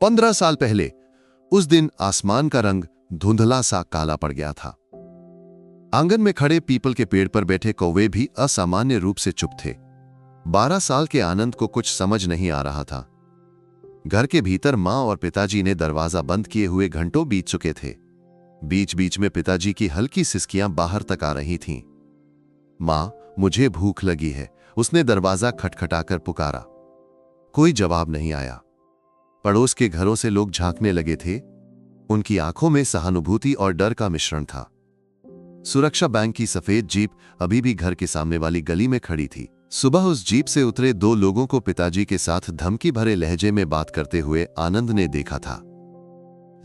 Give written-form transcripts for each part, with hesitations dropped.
15 साल पहले उस दिन आसमान का रंग धुंधला सा काला पड़ गया था। आंगन में खड़े पीपल के पेड़ पर बैठे कौवे भी असामान्य रूप से चुप थे। 12 साल के आनंद को कुछ समझ नहीं आ रहा था। घर के भीतर मां और पिताजी ने दरवाजा बंद किए हुए घंटों बीत चुके थे। बीच बीच में पिताजी की हल्की सिसकियां बाहर तक आ रही थीं। मां, मुझे भूख लगी है, उसने दरवाजा खटखटाकर पुकारा। कोई जवाब नहीं आया। पड़ोस के घरों से लोग झांकने लगे थे। उनकी आंखों में सहानुभूति और डर का मिश्रण था। सुरक्षा बैंक की सफेद जीप अभी भी घर के सामने वाली गली में खड़ी थी। सुबह उस जीप से उतरे 2 लोगों को पिताजी के साथ धमकी भरे लहजे में बात करते हुए आनंद ने देखा था।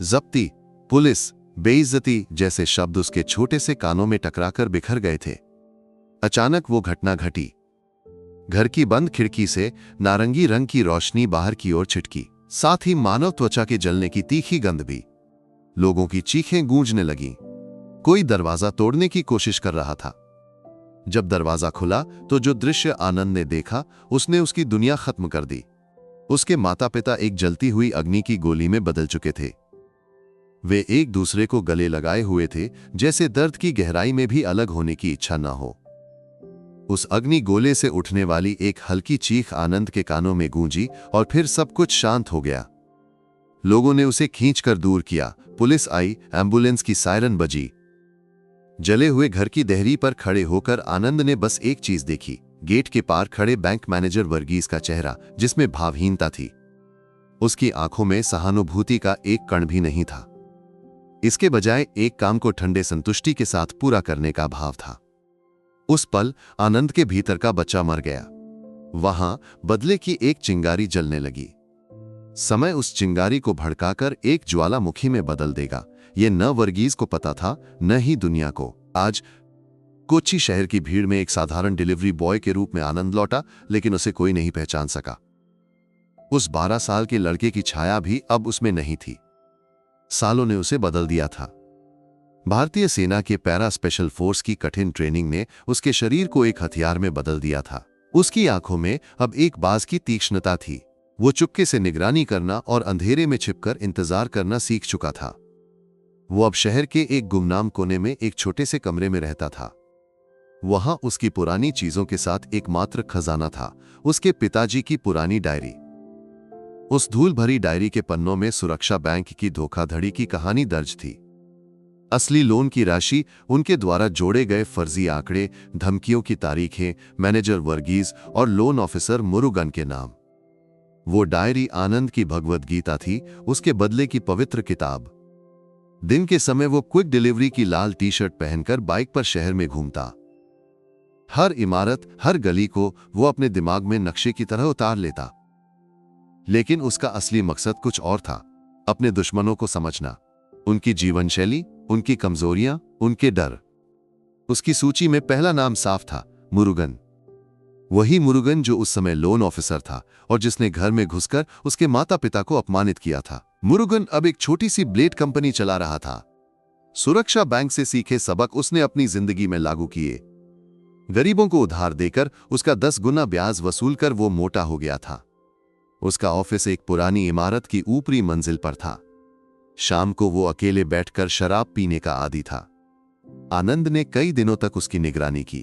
जब्ती, पुलिस, बेइज्जती जैसे शब्द उसके छोटे से कानों में टकराकर बिखर गए थे। अचानक वो घटना घटी। घर की बंद खिड़की से नारंगी रंग की रोशनी बाहर की ओर छिटकी, साथ ही मानव त्वचा के जलने की तीखी गंध भी। लोगों की चीखें गूंजने लगीं। कोई दरवाजा तोड़ने की कोशिश कर रहा था। जब दरवाजा खुला तो जो दृश्य आनंद ने देखा उसने उसकी दुनिया खत्म कर दी। उसके माता पिता एक जलती हुई अग्नि की गोली में बदल चुके थे। वे एक दूसरे को गले लगाए हुए थे, जैसे दर्द की गहराई में भी अलग होने की इच्छा न हो। उस अग्नि गोले से उठने वाली एक हल्की चीख आनंद के कानों में गूंजी और फिर सब कुछ शांत हो गया। लोगों ने उसे खींचकर दूर किया। पुलिस आई, एम्बुलेंस की सायरन बजी। जले हुए घर की देहरी पर खड़े होकर आनंद ने बस एक चीज देखी, गेट के पार खड़े बैंक मैनेजर वर्गीस का चेहरा, जिसमें भावहीनता थी। उसकी आंखों में सहानुभूति का एक कण भी नहीं था। इसके बजाय एक काम को ठंडे संतुष्टि के साथ पूरा करने का भाव था। उस पल आनंद के भीतर का बच्चा मर गया। वहां बदले की एक चिंगारी जलने लगी। समय उस चिंगारी को भड़काकर एक ज्वालामुखी में बदल देगा, ये न वर्गीस को पता था, न ही दुनिया को। आज कोच्चि शहर की भीड़ में एक साधारण डिलीवरी बॉय के रूप में आनंद लौटा, लेकिन उसे कोई नहीं पहचान सका। उस 12 साल के लड़के की छाया भी अब उसमें नहीं थी। सालों ने उसे बदल दिया था। भारतीय सेना के पैरा स्पेशल फोर्स की कठिन ट्रेनिंग ने उसके शरीर को एक हथियार में बदल दिया था। उसकी आंखों में अब एक बाज की तीक्ष्णता थी। वो चुपके से निगरानी करना और अंधेरे में छिपकर इंतजार करना सीख चुका था। वो अब शहर के एक गुमनाम कोने में एक छोटे से कमरे में रहता था। वहां उसकी पुरानी चीजों के साथ एकमात्र खजाना था, उसके पिताजी की पुरानी डायरी। उस धूल भरी डायरी के पन्नों में सुरक्षा बैंक की धोखाधड़ी की कहानी दर्ज थी। असली लोन की राशि, उनके द्वारा जोड़े गए फर्जी आंकड़े, धमकियों की तारीखें, मैनेजर वर्गीस और लोन ऑफिसर मुरुगन के नाम। वो डायरी आनंद की भगवद गीता थी, उसके बदले की पवित्र किताब। दिन के समय वो क्विक डिलीवरी की लाल टी शर्ट पहनकर बाइक पर शहर में घूमता। हर इमारत, हर गली को वो अपने दिमाग में नक्शे की तरह उतार लेता। लेकिन उसका असली मकसद कुछ और था, अपने दुश्मनों को समझना, उनकी जीवन शैली, उनकी कमजोरियां, उनके डर। उसकी सूची में पहला नाम साफ था, मुरुगन। वही मुरुगन जो उस समय लोन ऑफिसर था और जिसने घर में घुसकर उसके माता पिता को अपमानित किया था। मुरुगन अब एक छोटी सी ब्लेड कंपनी चला रहा था। सुरक्षा बैंक से सीखे सबक उसने अपनी जिंदगी में लागू किए। गरीबों को उधार देकर उसका 10 गुना ब्याज वसूल कर वो मोटा हो गया था। उसका ऑफिस एक पुरानी इमारत की ऊपरी मंजिल पर था। शाम को वो अकेले बैठकर शराब पीने का आदी था। आनंद ने कई दिनों तक उसकी निगरानी की।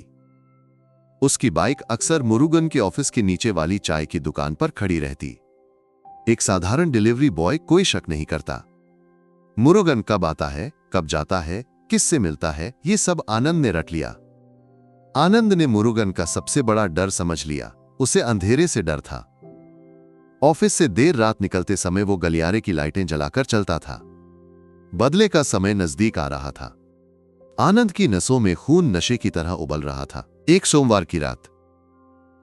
उसकी बाइक अक्सर मुरुगन के ऑफिस के नीचे वाली चाय की दुकान पर खड़ी रहती। एक साधारण डिलीवरी बॉय कोई शक नहीं करता। मुरुगन कब आता है, कब जाता है, किससे मिलता है, ये सब आनंद ने रट लिया। आनंद ने मुरुगन का सबसे बड़ा डर समझ लिया। उसे अंधेरे से डर था। ऑफिस से देर रात निकलते समय वो गलियारे की लाइटें जलाकर चलता था। बदले का समय नजदीक आ रहा था। आनंद की नसों में खून नशे की तरह उबल रहा था। एक सोमवार की रात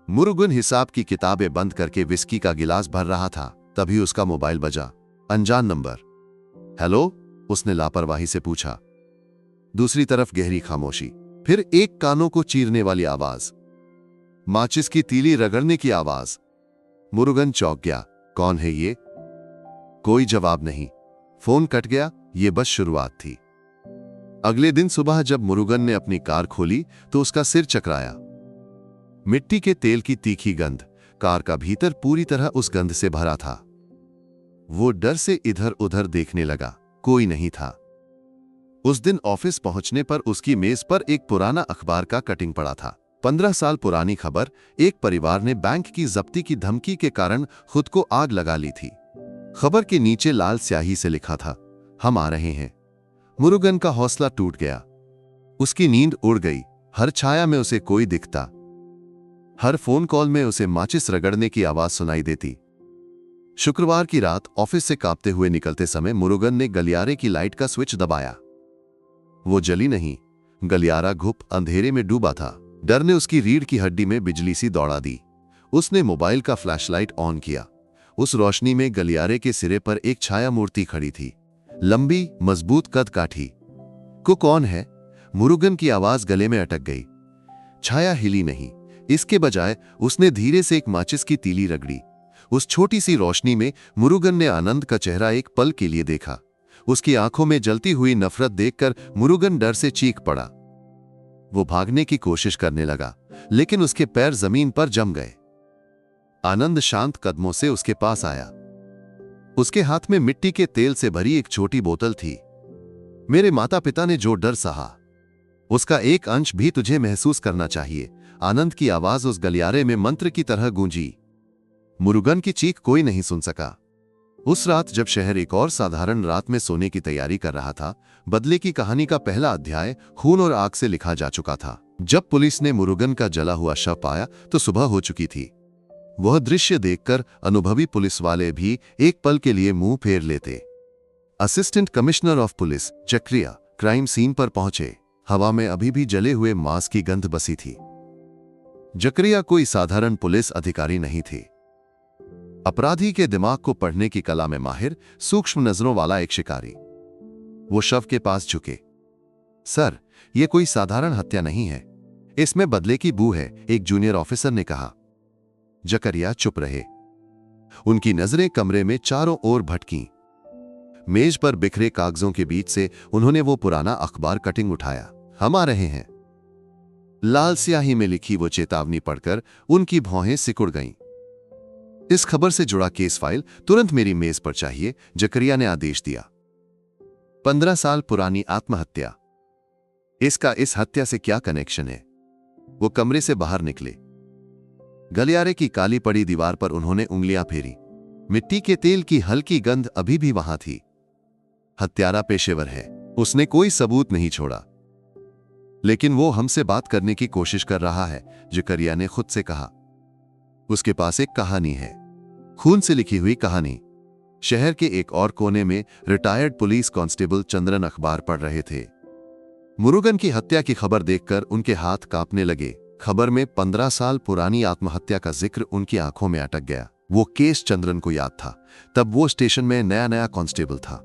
मुरुगन हिसाब की किताबें बंद करके विस्की का गिलास भर रहा था। तभी उसका मोबाइल बजा। अनजान नंबर। हेलो, उसने लापरवाही से पूछा। दूसरी तरफ गहरी खामोशी। फिर एक कानों को चीरने वाली आवाज, माचिस की तीली रगड़ने की आवाज। मुरुगन चौंक गया। कौन है ये? कोई जवाब नहीं। फोन कट गया। ये बस शुरुआत थी। अगले दिन सुबह जब मुरुगन ने अपनी कार खोली तो उसका सिर चकराया। मिट्टी के तेल की तीखी गंध, कार का भीतर पूरी तरह उस गंध से भरा था। वो डर से इधर उधर देखने लगा, कोई नहीं था। उस दिन ऑफिस पहुंचने पर उसकी मेज पर एक पुराना अखबार का कटिंग पड़ा था। 15 साल पुरानी खबर, एक परिवार ने बैंक की जब्ती की धमकी के कारण खुद को आग लगा ली थी। खबर के नीचे लाल स्याही से लिखा था, हम आ रहे हैं। मुरुगन का हौसला टूट गया। उसकी नींद उड़ गई। हर छाया में उसे कोई दिखता, हर फोन कॉल में उसे माचिस रगड़ने की आवाज सुनाई देती। शुक्रवार की रात ऑफिस से कांपते हुए निकलते समय मुरुगन ने गलियारे की लाइट का स्विच दबाया। वो जली नहीं, गलियारा घुप अंधेरे में डूबा था। डर ने उसकी रीढ़ की हड्डी में बिजली सी दौड़ा दी। उसने मोबाइल का फ्लैशलाइट ऑन किया। उस रोशनी में गलियारे के सिरे पर एक छाया मूर्ति खड़ी थी, लंबी मजबूत कद काठी। को कौन है? मुरुगन की आवाज गले में अटक गई। छाया हिली नहीं, इसके बजाय उसने धीरे से एक माचिस की तीली रगड़ी। उस छोटी सी रोशनी में मुरुगन ने आनंद का चेहरा एक पल के लिए देखा। उसकी आंखों में जलती हुई नफरत देखकर मुरुगन डर से चीख पड़ा। वो भागने की कोशिश करने लगा, लेकिन उसके पैर जमीन पर जम गए। आनंद शांत कदमों से उसके पास आया। उसके हाथ में मिट्टी के तेल से भरी एक छोटी बोतल थी। मेरे माता पिता ने जो डर सहा, उसका एक अंश भी तुझे महसूस करना चाहिए। आनंद की आवाज उस गलियारे में मंत्र की तरह गूंजी। मुरुगन की चीख कोई नहीं सुन सका। उस रात जब शहर एक और साधारण रात में सोने की तैयारी कर रहा था, बदले की कहानी का पहला अध्याय खून और आग से लिखा जा चुका था। जब पुलिस ने मुरुगन का जला हुआ शव पाया तो सुबह हो चुकी थी। वह दृश्य देखकर अनुभवी पुलिस वाले भी एक पल के लिए मुंह फेर लेते। Assistant commissioner of police Chakriya crime scene पर पहुंचे। हवा में अभी भी जले हुए मांस की गंध बसी थी। जकरिया कोई साधारण पुलिस अधिकारी नहीं थे। अपराधी के दिमाग को पढ़ने की कला में माहिर, सूक्ष्म नजरों वाला एक शिकारी। वो शव के पास झुके। सर, यह कोई साधारण हत्या नहीं है, इसमें बदले की बू है, एक जूनियर ऑफिसर ने कहा। जकरिया चुप रहे। उनकी नजरें कमरे में चारों ओर भटकीं। मेज पर बिखरे कागजों के बीच से उन्होंने वो पुराना अखबार कटिंग उठाया। हम आ रहे हैं। लाल स्याही में लिखी वो चेतावनी पढ़कर उनकी भौहें सिकुड़ गईं। इस खबर से जुड़ा केस फाइल तुरंत मेरी मेज पर चाहिए, जकरिया ने आदेश दिया। 15 साल पुरानी आत्महत्या, इसका इस हत्या से क्या कनेक्शन है? वो कमरे से बाहर निकले। गलियारे की काली पड़ी दीवार पर उन्होंने उंगलियां फेरी। मिट्टी के तेल की हल्की गंध अभी भी वहां थी। हत्यारा पेशेवर है, उसने कोई सबूत नहीं छोड़ा। लेकिन वो हमसे बात करने की कोशिश कर रहा है, जकरिया ने खुद से कहा। उसके पास एक कहानी है, खून से लिखी हुई कहानी। शहर के एक और कोने में रिटायर्ड पुलिस कांस्टेबल चंद्रन अखबार पढ़ रहे थे। मुरुगन की हत्या की खबर देखकर उनके हाथ कांपने लगे। खबर में 15 साल पुरानी आत्महत्या का जिक्र उनकी आंखों में अटक गया। वो केस चंद्रन को याद था। तब वो स्टेशन में नया नया कांस्टेबल था।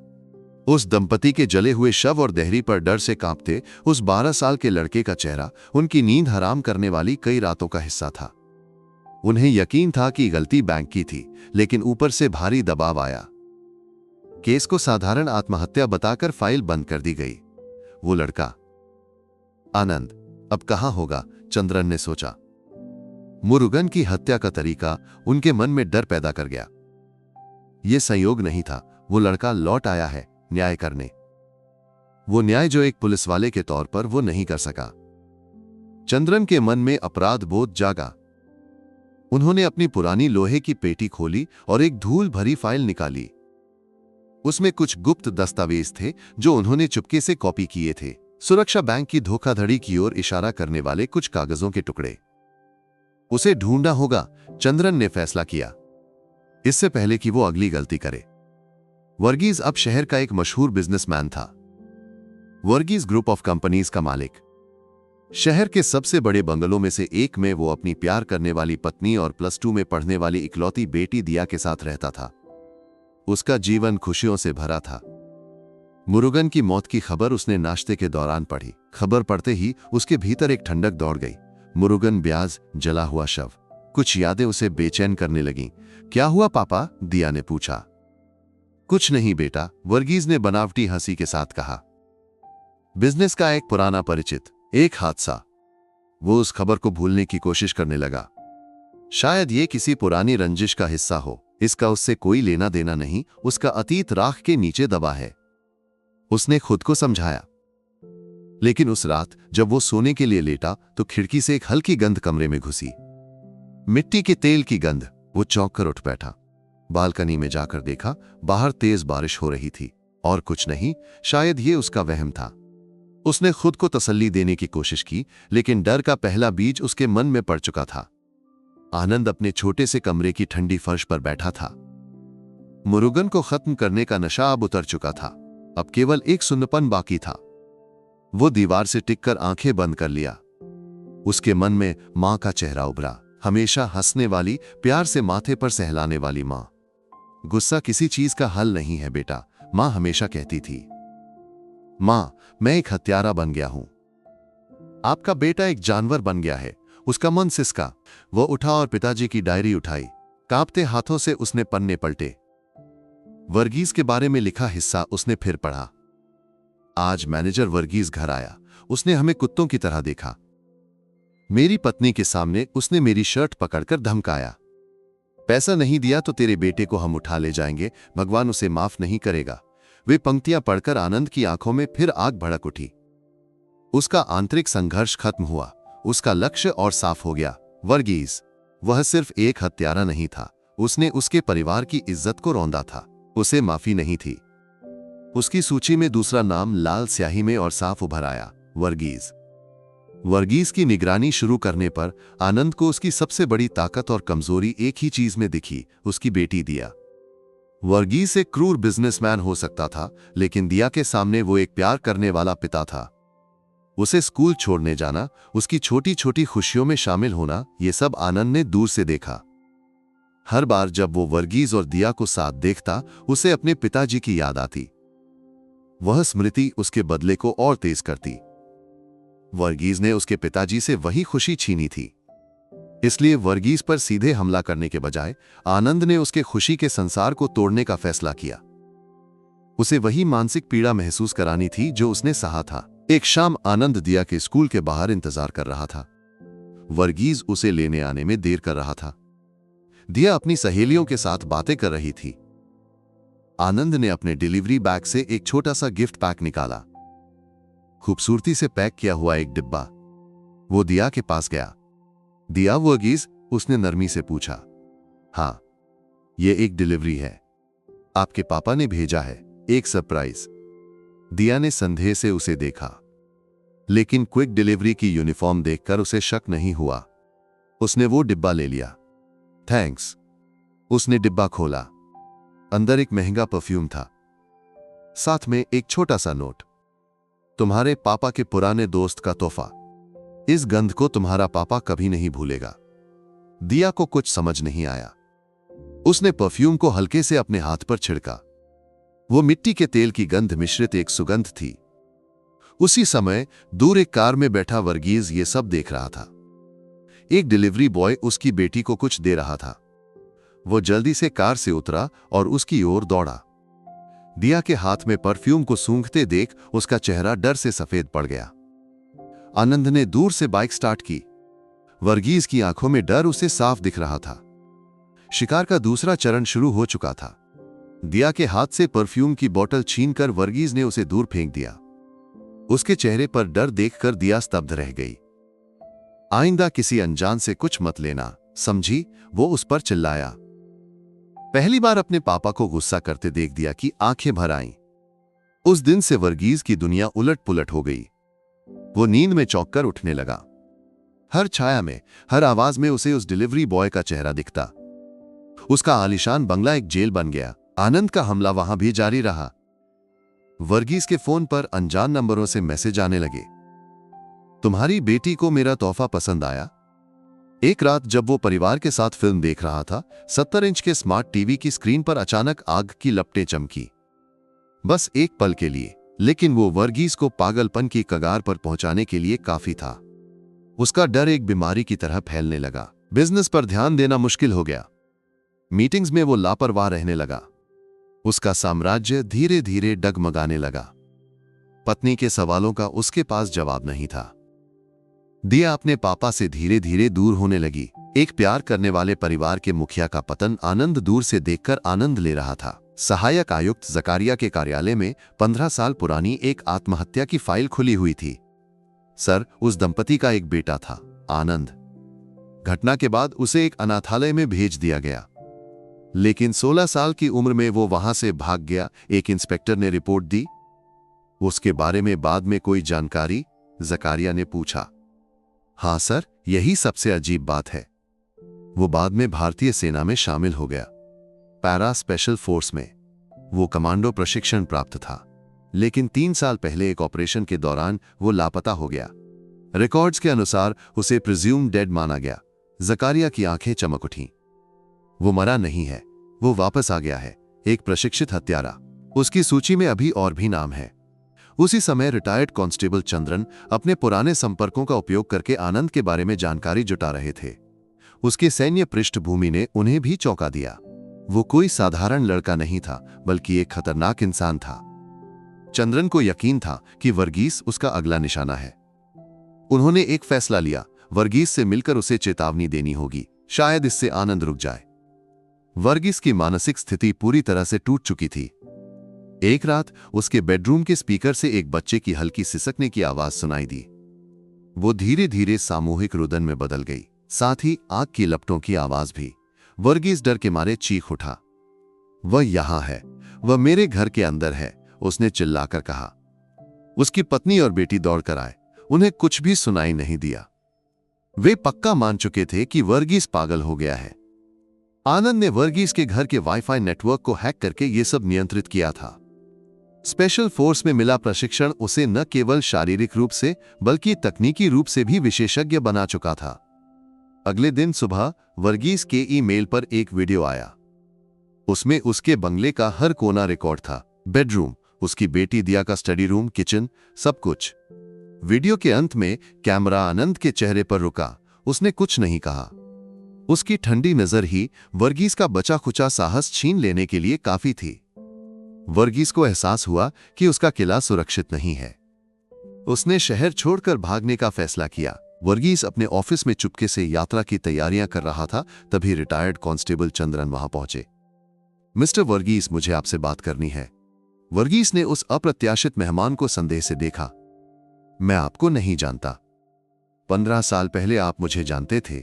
उस दंपति के जले हुए शव और देहरी पर डर से कांपते उस 12 साल के लड़के का चेहरा उनकी नींद हराम करने वाली कई रातों का हिस्सा था। उन्हें यकीन था कि गलती बैंक की थी, लेकिन ऊपर से भारी दबाव आया। केस को साधारण आत्महत्या बताकर फाइल बंद कर दी गई। वो लड़का आनंद अब कहां होगा, चंद्रन ने सोचा। मुरुगन की हत्या का तरीका उनके मन में डर पैदा कर गया। यह संयोग नहीं था, वो लड़का लौट आया है न्याय करने। वो न्याय जो एक पुलिस वाले के तौर पर वो नहीं कर सका। चंद्रन के मन में अपराध बोध जागा। उन्होंने अपनी पुरानी लोहे की पेटी खोली और एक धूल भरी फाइल निकाली। उसमें कुछ गुप्त दस्तावेज थे जो उन्होंने चुपके से कॉपी किए थे। सुरक्षा बैंक की धोखाधड़ी की ओर इशारा करने वाले कुछ कागजों के टुकड़े। उसे ढूंढना होगा, चंद्रन ने फैसला किया, इससे पहले कि वो अगली गलती करे। वर्गीज अब शहर का एक मशहूर बिजनेसमैन था। वर्गीज ग्रुप ऑफ कंपनीज का मालिक। शहर के सबसे बड़े बंगलों में से एक में वो अपनी प्यार करने वाली पत्नी और +2 में पढ़ने वाली इकलौती बेटी दिया के साथ रहता था। उसका जीवन खुशियों से भरा था। मुरुगन की मौत की खबर उसने नाश्ते के दौरान पढ़ी। खबर पढ़ते ही उसके भीतर एक ठंडक दौड़ गई। मुरुगन ब्याज, जला हुआ शव। कुछ यादें उसे बेचैन करने लगीं। क्या हुआ पापा? दिया ने पूछा। कुछ नहीं बेटा, वर्गीज ने बनावटी हंसी के साथ कहा। बिजनेस का एक पुराना परिचित, एक हादसा। वो उस खबर को भूलने की कोशिश करने लगा। शायद ये किसी पुरानी रंजिश का हिस्सा हो। इसका उससे कोई लेना देना नहीं, उसका अतीत राख के नीचे दबा है, उसने खुद को समझाया। लेकिन उस रात जब वो सोने के लिए लेटा तो खिड़की से एक हल्की गंध कमरे में घुसी, मिट्टी के तेल की गंध। वो चौंक कर उठ बैठा, बालकनी में जाकर देखा, बाहर तेज बारिश हो रही थी। और कुछ नहीं, शायद ये उसका वहम था। उसने खुद को तसल्ली देने की कोशिश की, लेकिन डर का पहला बीज उसके मन में पड़ चुका था। आनंद अपने छोटे से कमरे की ठंडी फर्श पर बैठा था। मुरुगन को खत्म करने का नशा अब उतर चुका था, अब केवल एक सुन्नपन बाकी था। वो दीवार से टिककर आंखें बंद कर लिया। उसके मन में मां का चेहरा उभरा, हमेशा हंसने वाली, प्यार से माथे पर सहलाने वाली मां। गुस्सा किसी चीज का हल नहीं है बेटा, मां हमेशा कहती थी। मां, मैं एक हत्यारा बन गया हूं। आपका बेटा एक जानवर बन गया है। उसका मन सिसका। वो उठा और पिताजी की डायरी उठाई। कांपते हाथों से उसने पन्ने पलटे। वर्गीज के बारे में लिखा हिस्सा उसने फिर पढ़ा। आज मैनेजर वर्गीज घर आया। उसने हमें कुत्तों की तरह देखा। मेरी पत्नी के सामने उसने मेरी शर्ट पकड़कर धमकाया। पैसा नहीं दिया तो तेरे बेटे को हम उठा ले जाएंगे, भगवान उसे माफ नहीं करेगा। वे पंक्तियां पढ़कर आनंद की आंखों में फिर आग भड़क उठी। उसका आंतरिक संघर्ष खत्म हुआ, उसका लक्ष्य और साफ हो गया। वर्गीज, वह सिर्फ एक हत्यारा नहीं था, उसने उसके परिवार की इज्जत को रौंदा था। उसे माफी नहीं थी। उसकी सूची में दूसरा नाम लाल स्याही में और साफ उभर आया, वर्गीज। वर्गीज की निगरानी शुरू करने पर आनंद को उसकी सबसे बड़ी ताकत और कमजोरी एक ही चीज में दिखी, उसकी बेटी दिया। वर्गीज एक क्रूर बिजनेसमैन हो सकता था, लेकिन दिया के सामने वो एक प्यार करने वाला पिता था। उसे स्कूल छोड़ने जाना, उसकी छोटी छोटी खुशियों में शामिल होना, ये सब आनंद ने दूर से देखा। हर बार जब वो वर्गीज और दिया को साथ देखता, उसे अपने पिताजी की याद आती। वह स्मृति उसके बदले को और तेज करती। वर्गीज ने उसके पिताजी से वही खुशी छीनी थी। इसलिए वर्गीज पर सीधे हमला करने के बजाय आनंद ने उसके खुशी के संसार को तोड़ने का फैसला किया। उसे वही मानसिक पीड़ा महसूस करानी थी जो उसने सहा था। एक शाम आनंद दिया के स्कूल के बाहर इंतजार कर रहा था। वर्गीज उसे लेने आने में देर कर रहा था। दिया अपनी सहेलियों के साथ बातें कर रही थी। आनंद ने अपने डिलीवरी बैग से एक छोटा सा गिफ्ट पैक निकाला, खूबसूरती से पैक किया हुआ एक डिब्बा। वो दिया के पास गया। दिया, वर्गीज? उसने नरमी से पूछा। हाँ, ये एक डिलीवरी है, आपके पापा ने भेजा है, एक सरप्राइज। दिया ने संदेह से उसे देखा, लेकिन क्विक डिलीवरी की यूनिफॉर्म देखकर उसे शक नहीं हुआ। उसने वो डिब्बा ले लिया। थैंक्स। उसने डिब्बा खोला। अंदर एक महंगा परफ्यूम था, साथ में एक छोटा सा नोट। तुम्हारे पापा के पुराने दोस्त का तोहफा। इस गंध को तुम्हारा पापा कभी नहीं भूलेगा। दिया को कुछ समझ नहीं आया। उसने परफ्यूम को हल्के से अपने हाथ पर छिड़का। वो मिट्टी के तेल की गंध मिश्रित एक सुगंध थी। उसी समय दूर एक कार में बैठा वर्गीज ये सब देख रहा था। एक डिलीवरी बॉय उसकी बेटी को कुछ दे रहा था। वो जल्दी से कार से उतरा और उसकी ओर दौड़ा। दिया के हाथ में परफ्यूम को सूंघते देख उसका चेहरा डर से सफेद पड़ गया। आनंद ने दूर से बाइक स्टार्ट की। वर्गीज की आंखों में डर उसे साफ दिख रहा था। शिकार का दूसरा चरण शुरू हो चुका था। दिया के हाथ से परफ्यूम की बोतल छीनकर वर्गीज ने उसे दूर फेंक दिया। उसके चेहरे पर डर देखकर दिया स्तब्ध रह गई। आइंदा किसी अनजान से कुछ मत लेना, समझी? वो उस पर चिल्लाया। पहली बार अपने पापा को गुस्सा करते देख दिया कि आंखें भर आईं। उस दिन से वर्गीज की दुनिया उलट पुलट हो गई। वो नींद में चौंक कर उठने लगा। हर छाया में, हर आवाज में उसे उस डिलीवरी बॉय का चेहरा दिखता। उसका आलीशान बंगला एक जेल बन गया। आनंद का हमला वहां भी जारी रहा। वर्गीज के फोन पर अनजान नंबरों से मैसेज आने लगे। तुम्हारी बेटी को मेरा तोहफा पसंद आया? एक रात जब वो परिवार के साथ फिल्म देख रहा था, 70 इंच के स्मार्ट टीवी की स्क्रीन पर अचानक आग की लपटें चमकी। बस एक पल के लिए, लेकिन वो वर्गीज को पागलपन की कगार पर पहुंचाने के लिए काफी था। उसका डर एक बीमारी की तरह फैलने लगा। बिजनेस पर ध्यान देना मुश्किल हो गया। मीटिंग्स में वो लापरवाह रहने लगा। उसका साम्राज्य धीरे धीरे डगमगाने लगा। पत्नी के सवालों का उसके पास जवाब नहीं था। दिया अपने पापा से धीरे धीरे दूर होने लगी। एक प्यार करने वाले परिवार के मुखिया का पतन आनंद दूर से देखकर आनंद ले रहा था। सहायक आयुक्त जकारिया के कार्यालय में 15 साल पुरानी एक आत्महत्या की फाइल खुली हुई थी। सर, उस दंपति का एक बेटा था, आनंद। घटना के बाद उसे एक अनाथालय में भेज दिया गया, लेकिन 16 साल की उम्र में वो वहां से भाग गया। एक इंस्पेक्टर ने रिपोर्ट दी। उसके बारे में बाद में कोई जानकारी? जकारिया ने पूछा। हाँ सर, यही सबसे अजीब बात है। वो बाद में भारतीय सेना में शामिल हो गया, पैरा स्पेशल फोर्स में। वो कमांडो प्रशिक्षण प्राप्त था, लेकिन 3 साल पहले एक ऑपरेशन के दौरान वो लापता हो गया। रिकॉर्ड्स के अनुसार उसे प्रिज्यूम डेड माना गया। जकारिया की आंखें चमक उठीं। वो मरा नहीं है, वो वापस आ गया है, एक प्रशिक्षित हत्यारा। उसकी सूची में अभी और भी नाम है। उसी समय रिटायर्ड कांस्टेबल चंद्रन अपने पुराने संपर्कों का उपयोग करके आनंद के बारे में जानकारी जुटा रहे थे। उसकी सैन्य पृष्ठभूमि ने उन्हें भी चौंका दिया। वो कोई साधारण लड़का नहीं था, बल्कि एक खतरनाक इंसान था। चंद्रन को यकीन था कि वर्गीस उसका अगला निशाना है। उन्होंने एक फैसला लिया, वर्गीस से मिलकर उसे चेतावनी देनी होगी, शायद इससे आनंद रुक जाए। वर्गीस की मानसिक स्थिति पूरी तरह से टूट चुकी थी। एक रात उसके बेडरूम के स्पीकर से एक बच्चे की हल्की सिसकने की आवाज सुनाई दी। वो धीरे धीरे सामूहिक रुदन में बदल गई, साथ ही आग की लपटों की आवाज भी। वर्गीस डर के मारे चीख उठा। वह यहां है, वह मेरे घर के अंदर है, उसने चिल्लाकर कहा। उसकी पत्नी और बेटी दौड़कर आए। उन्हें कुछ भी सुनाई नहीं दिया। वे पक्का मान चुके थे कि वर्गीस पागल हो गया है। आनंद ने वर्गीस के घर के वाईफाई नेटवर्क को हैक करके यह सब नियंत्रित किया था। स्पेशल फोर्स में मिला प्रशिक्षण उसे न केवल शारीरिक रूप से बल्कि तकनीकी रूप से भी विशेषज्ञ बना चुका था। अगले दिन सुबह वर्गीस के ईमेल पर एक वीडियो आया। उसमें उसके बंगले का हर कोना रिकॉर्ड था, बेडरूम, उसकी बेटी दिया का स्टडी रूम, किचन, सब कुछ। वीडियो के अंत में कैमरा आनंद के चेहरे पर रुका। उसने कुछ नहीं कहा। उसकी ठंडी नजर ही वर्गीस का बचा खुचा साहस छीन लेने के लिए काफी थी। वर्गीस को एहसास हुआ कि उसका किला सुरक्षित नहीं है। उसने शहर छोड़कर भागने का फैसला किया। वर्गीस अपने ऑफिस में चुपके से यात्रा की तैयारियां कर रहा था, तभी रिटायर्ड कांस्टेबल चंद्रन वहां पहुंचे। मिस्टर वर्गीस, मुझे आपसे बात करनी है। वर्गीस ने उस अप्रत्याशित मेहमान को संदेह से देखा। मैं आपको नहीं जानता। 15 साल पहले आप मुझे जानते थे।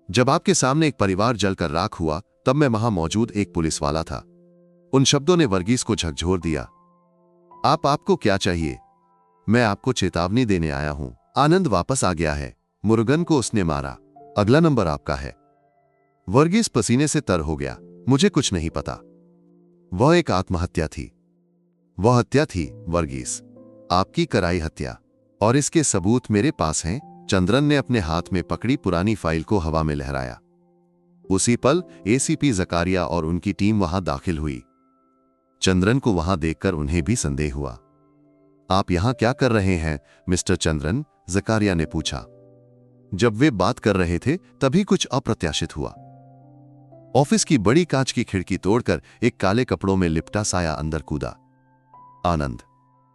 जब आपके सामने एक परिवार जलकर राख हुआ, तब मैं वहां मौजूद एक पुलिस वाला था। उन शब्दों ने वर्गीस को झकझोर दिया। आपको क्या चाहिए? मैं आपको चेतावनी देने आया हूं। आनंद वापस आ गया है। मुरुगन को उसने मारा। अगला नंबर आपका है। वर्गीस पसीने से तर हो गया। मुझे कुछ नहीं पता। वह एक आत्महत्या थी। वह हत्या थी वर्गीस, आपकी कराई हत्या, और इसके सबूत मेरे पास हैं। चंद्रन ने अपने हाथ में पकड़ी पुरानी फाइल को हवा में लहराया। उसी पल एसीपी जकारिया और उनकी टीम वहां दाखिल हुई। चंद्रन को वहां देखकर उन्हें भी संदेह हुआ। आप यहां क्या कर रहे हैं मिस्टर चंद्रन? जकारिया ने पूछा। जब वे बात कर रहे थे तभी कुछ अप्रत्याशित हुआ। ऑफिस की बड़ी कांच की खिड़की तोड़कर एक काले कपड़ों में लिपटा साया अंदर कूदा। आनंद।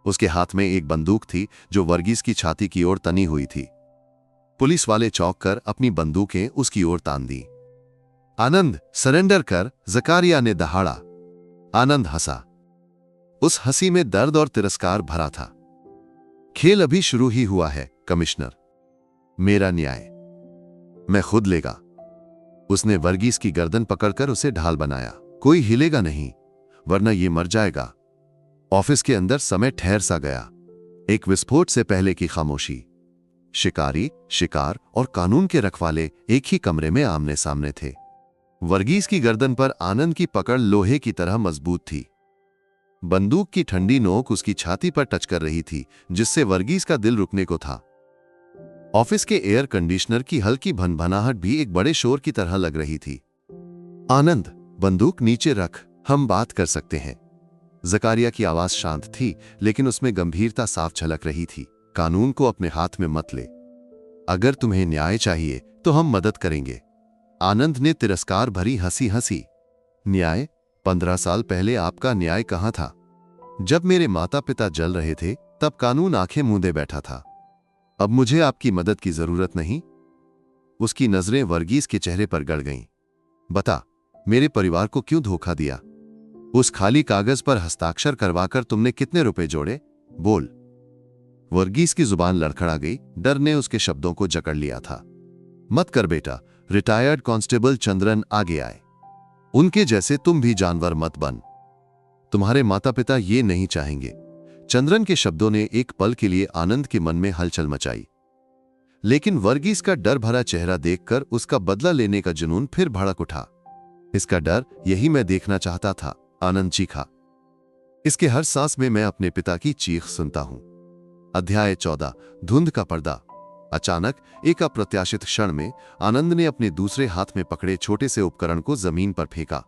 उसके हाथ में एक बंदूक थी जो वर्गीस की छाती की ओर तनी हुई थी। पुलिस वाले चौंक कर अपनी बंदूकें उसकी ओर तान दी। आनंद, सरेंडर कर, जकारिया ने दहाड़ा। आनंद हंसा। उस हंसी में दर्द और तिरस्कार भरा था। खेल अभी शुरू ही हुआ है कमिश्नर। मेरा न्याय मैं खुद लेगा। उसने वर्गीस की गर्दन पकड़कर उसे ढाल बनाया। कोई हिलेगा नहीं, वरना ये मर जाएगा। ऑफिस के अंदर समय ठहर सा गया। एक विस्फोट से पहले की खामोशी। शिकारी, शिकार और कानून के रखवाले एक ही कमरे में आमने सामने थे। वर्गीस की गर्दन पर आनंद की पकड़ लोहे की तरह मजबूत थी। बंदूक की ठंडी नोक उसकी छाती पर टच कर रही थी, जिससे वर्गीस का दिल रुकने को था। ऑफिस के एयर कंडीशनर की हल्की भनभनाहट भी एक बड़े शोर की तरह लग रही थी। आनंद, बंदूक नीचे रख, हम बात कर सकते हैं। जकारिया की आवाज शांत थी, लेकिन उसमें गंभीरता साफ झलक रही थी। कानून को अपने हाथ में मत ले। अगर तुम्हें न्याय चाहिए तो हम मदद करेंगे। आनंद ने तिरस्कार भरी हंसी हंसी। न्याय? 15 साल पहले आपका न्याय कहां था? जब मेरे माता पिता जल रहे थे तब कानून आंखें मूंदे बैठा था। अब मुझे आपकी मदद की जरूरत नहीं। उसकी नजरें वर्गीस के चेहरे पर गड़ गईं। बता, मेरे परिवार को क्यों धोखा दिया? उस खाली कागज पर हस्ताक्षर करवाकर तुमने कितने रुपए जोड़े? बोल। वर्गीस की जुबान लड़खड़ा गई। डर ने उसके शब्दों को जकड़ लिया था। मत कर बेटा, रिटायर्ड कांस्टेबल चंद्रन आगे आए। उनके जैसे तुम भी जानवर मत बन। तुम्हारे माता पिता ये नहीं चाहेंगे। चंद्रन के शब्दों ने एक पल के लिए आनंद के मन में हलचल मचाई, लेकिन वर्गीस का डर भरा चेहरा देखकर उसका बदला लेने का जुनून फिर भड़क उठा। इसका डर, यही मैं देखना चाहता था, आनंद चीखा। इसके हर सांस में मैं अपने पिता की चीख सुनता हूं। अध्याय 14, धुंध का पर्दा। अचानक एक अप्रत्याशित क्षण में आनंद ने अपने दूसरे हाथ में पकड़े छोटे से उपकरण को जमीन पर फेंका।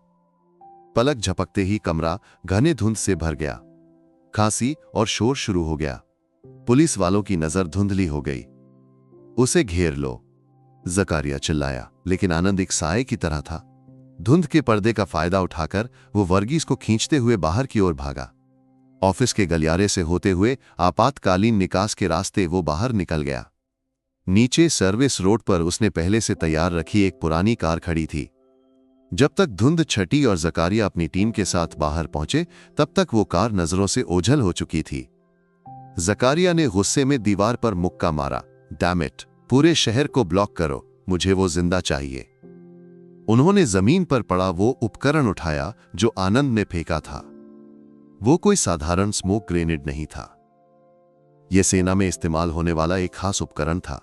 पलक झपकते ही कमरा घने धुंध से भर गया। खांसी और शोर शुरू हो गया। पुलिस वालों की नजर धुंधली हो गई। उसे घेर लो, जकारिया चिल्लाया, लेकिन आनंद एक साए की तरह था। धुंध के पर्दे का फायदा उठाकर वो वर्गीस को खींचते हुए बाहर की ओर भागा। ऑफिस के गलियारे से होते हुए आपातकालीन निकास के रास्ते वो बाहर निकल गया। नीचे सर्विस रोड पर उसने पहले से तैयार रखी एक पुरानी कार खड़ी थी। जब तक धुंध छटी और जकारिया अपनी टीम के साथ बाहर पहुंचे, तब तक वो कार नजरों से ओझल हो चुकी थी। जकारिया ने गुस्से में दीवार पर मुक्का मारा। डैम इट, पूरे शहर को ब्लॉक करो, मुझे वो जिंदा चाहिए। उन्होंने जमीन पर पड़ा वो उपकरण उठाया जो आनंद ने फेंका था। वो कोई साधारण स्मोक ग्रेनेड नहीं था। यह सेना में इस्तेमाल होने वाला एक खास उपकरण था।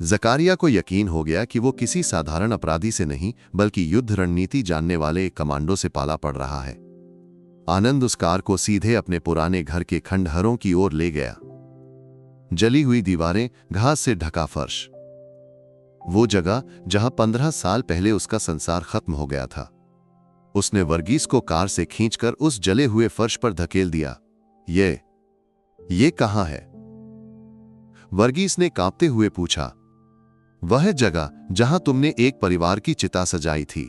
जकारिया को यकीन हो गया कि वो किसी साधारण अपराधी से नहीं, बल्कि युद्ध रणनीति जानने वाले एक कमांडो से पाला पड़ रहा है। आनंद उस कार को सीधे अपने पुराने घर के खंडहरों की ओर ले गया। जली हुई दीवारें, घास से ढका फर्श, वो जगह जहां 15 साल पहले उसका संसार खत्म हो गया था। उसने वर्गीस को कार से खींचकर उस जले हुए फर्श पर धकेल दिया। ये कहां है? वर्गीस ने कांपते हुए पूछा। वह जगह जहां तुमने एक परिवार की चिता सजाई थी।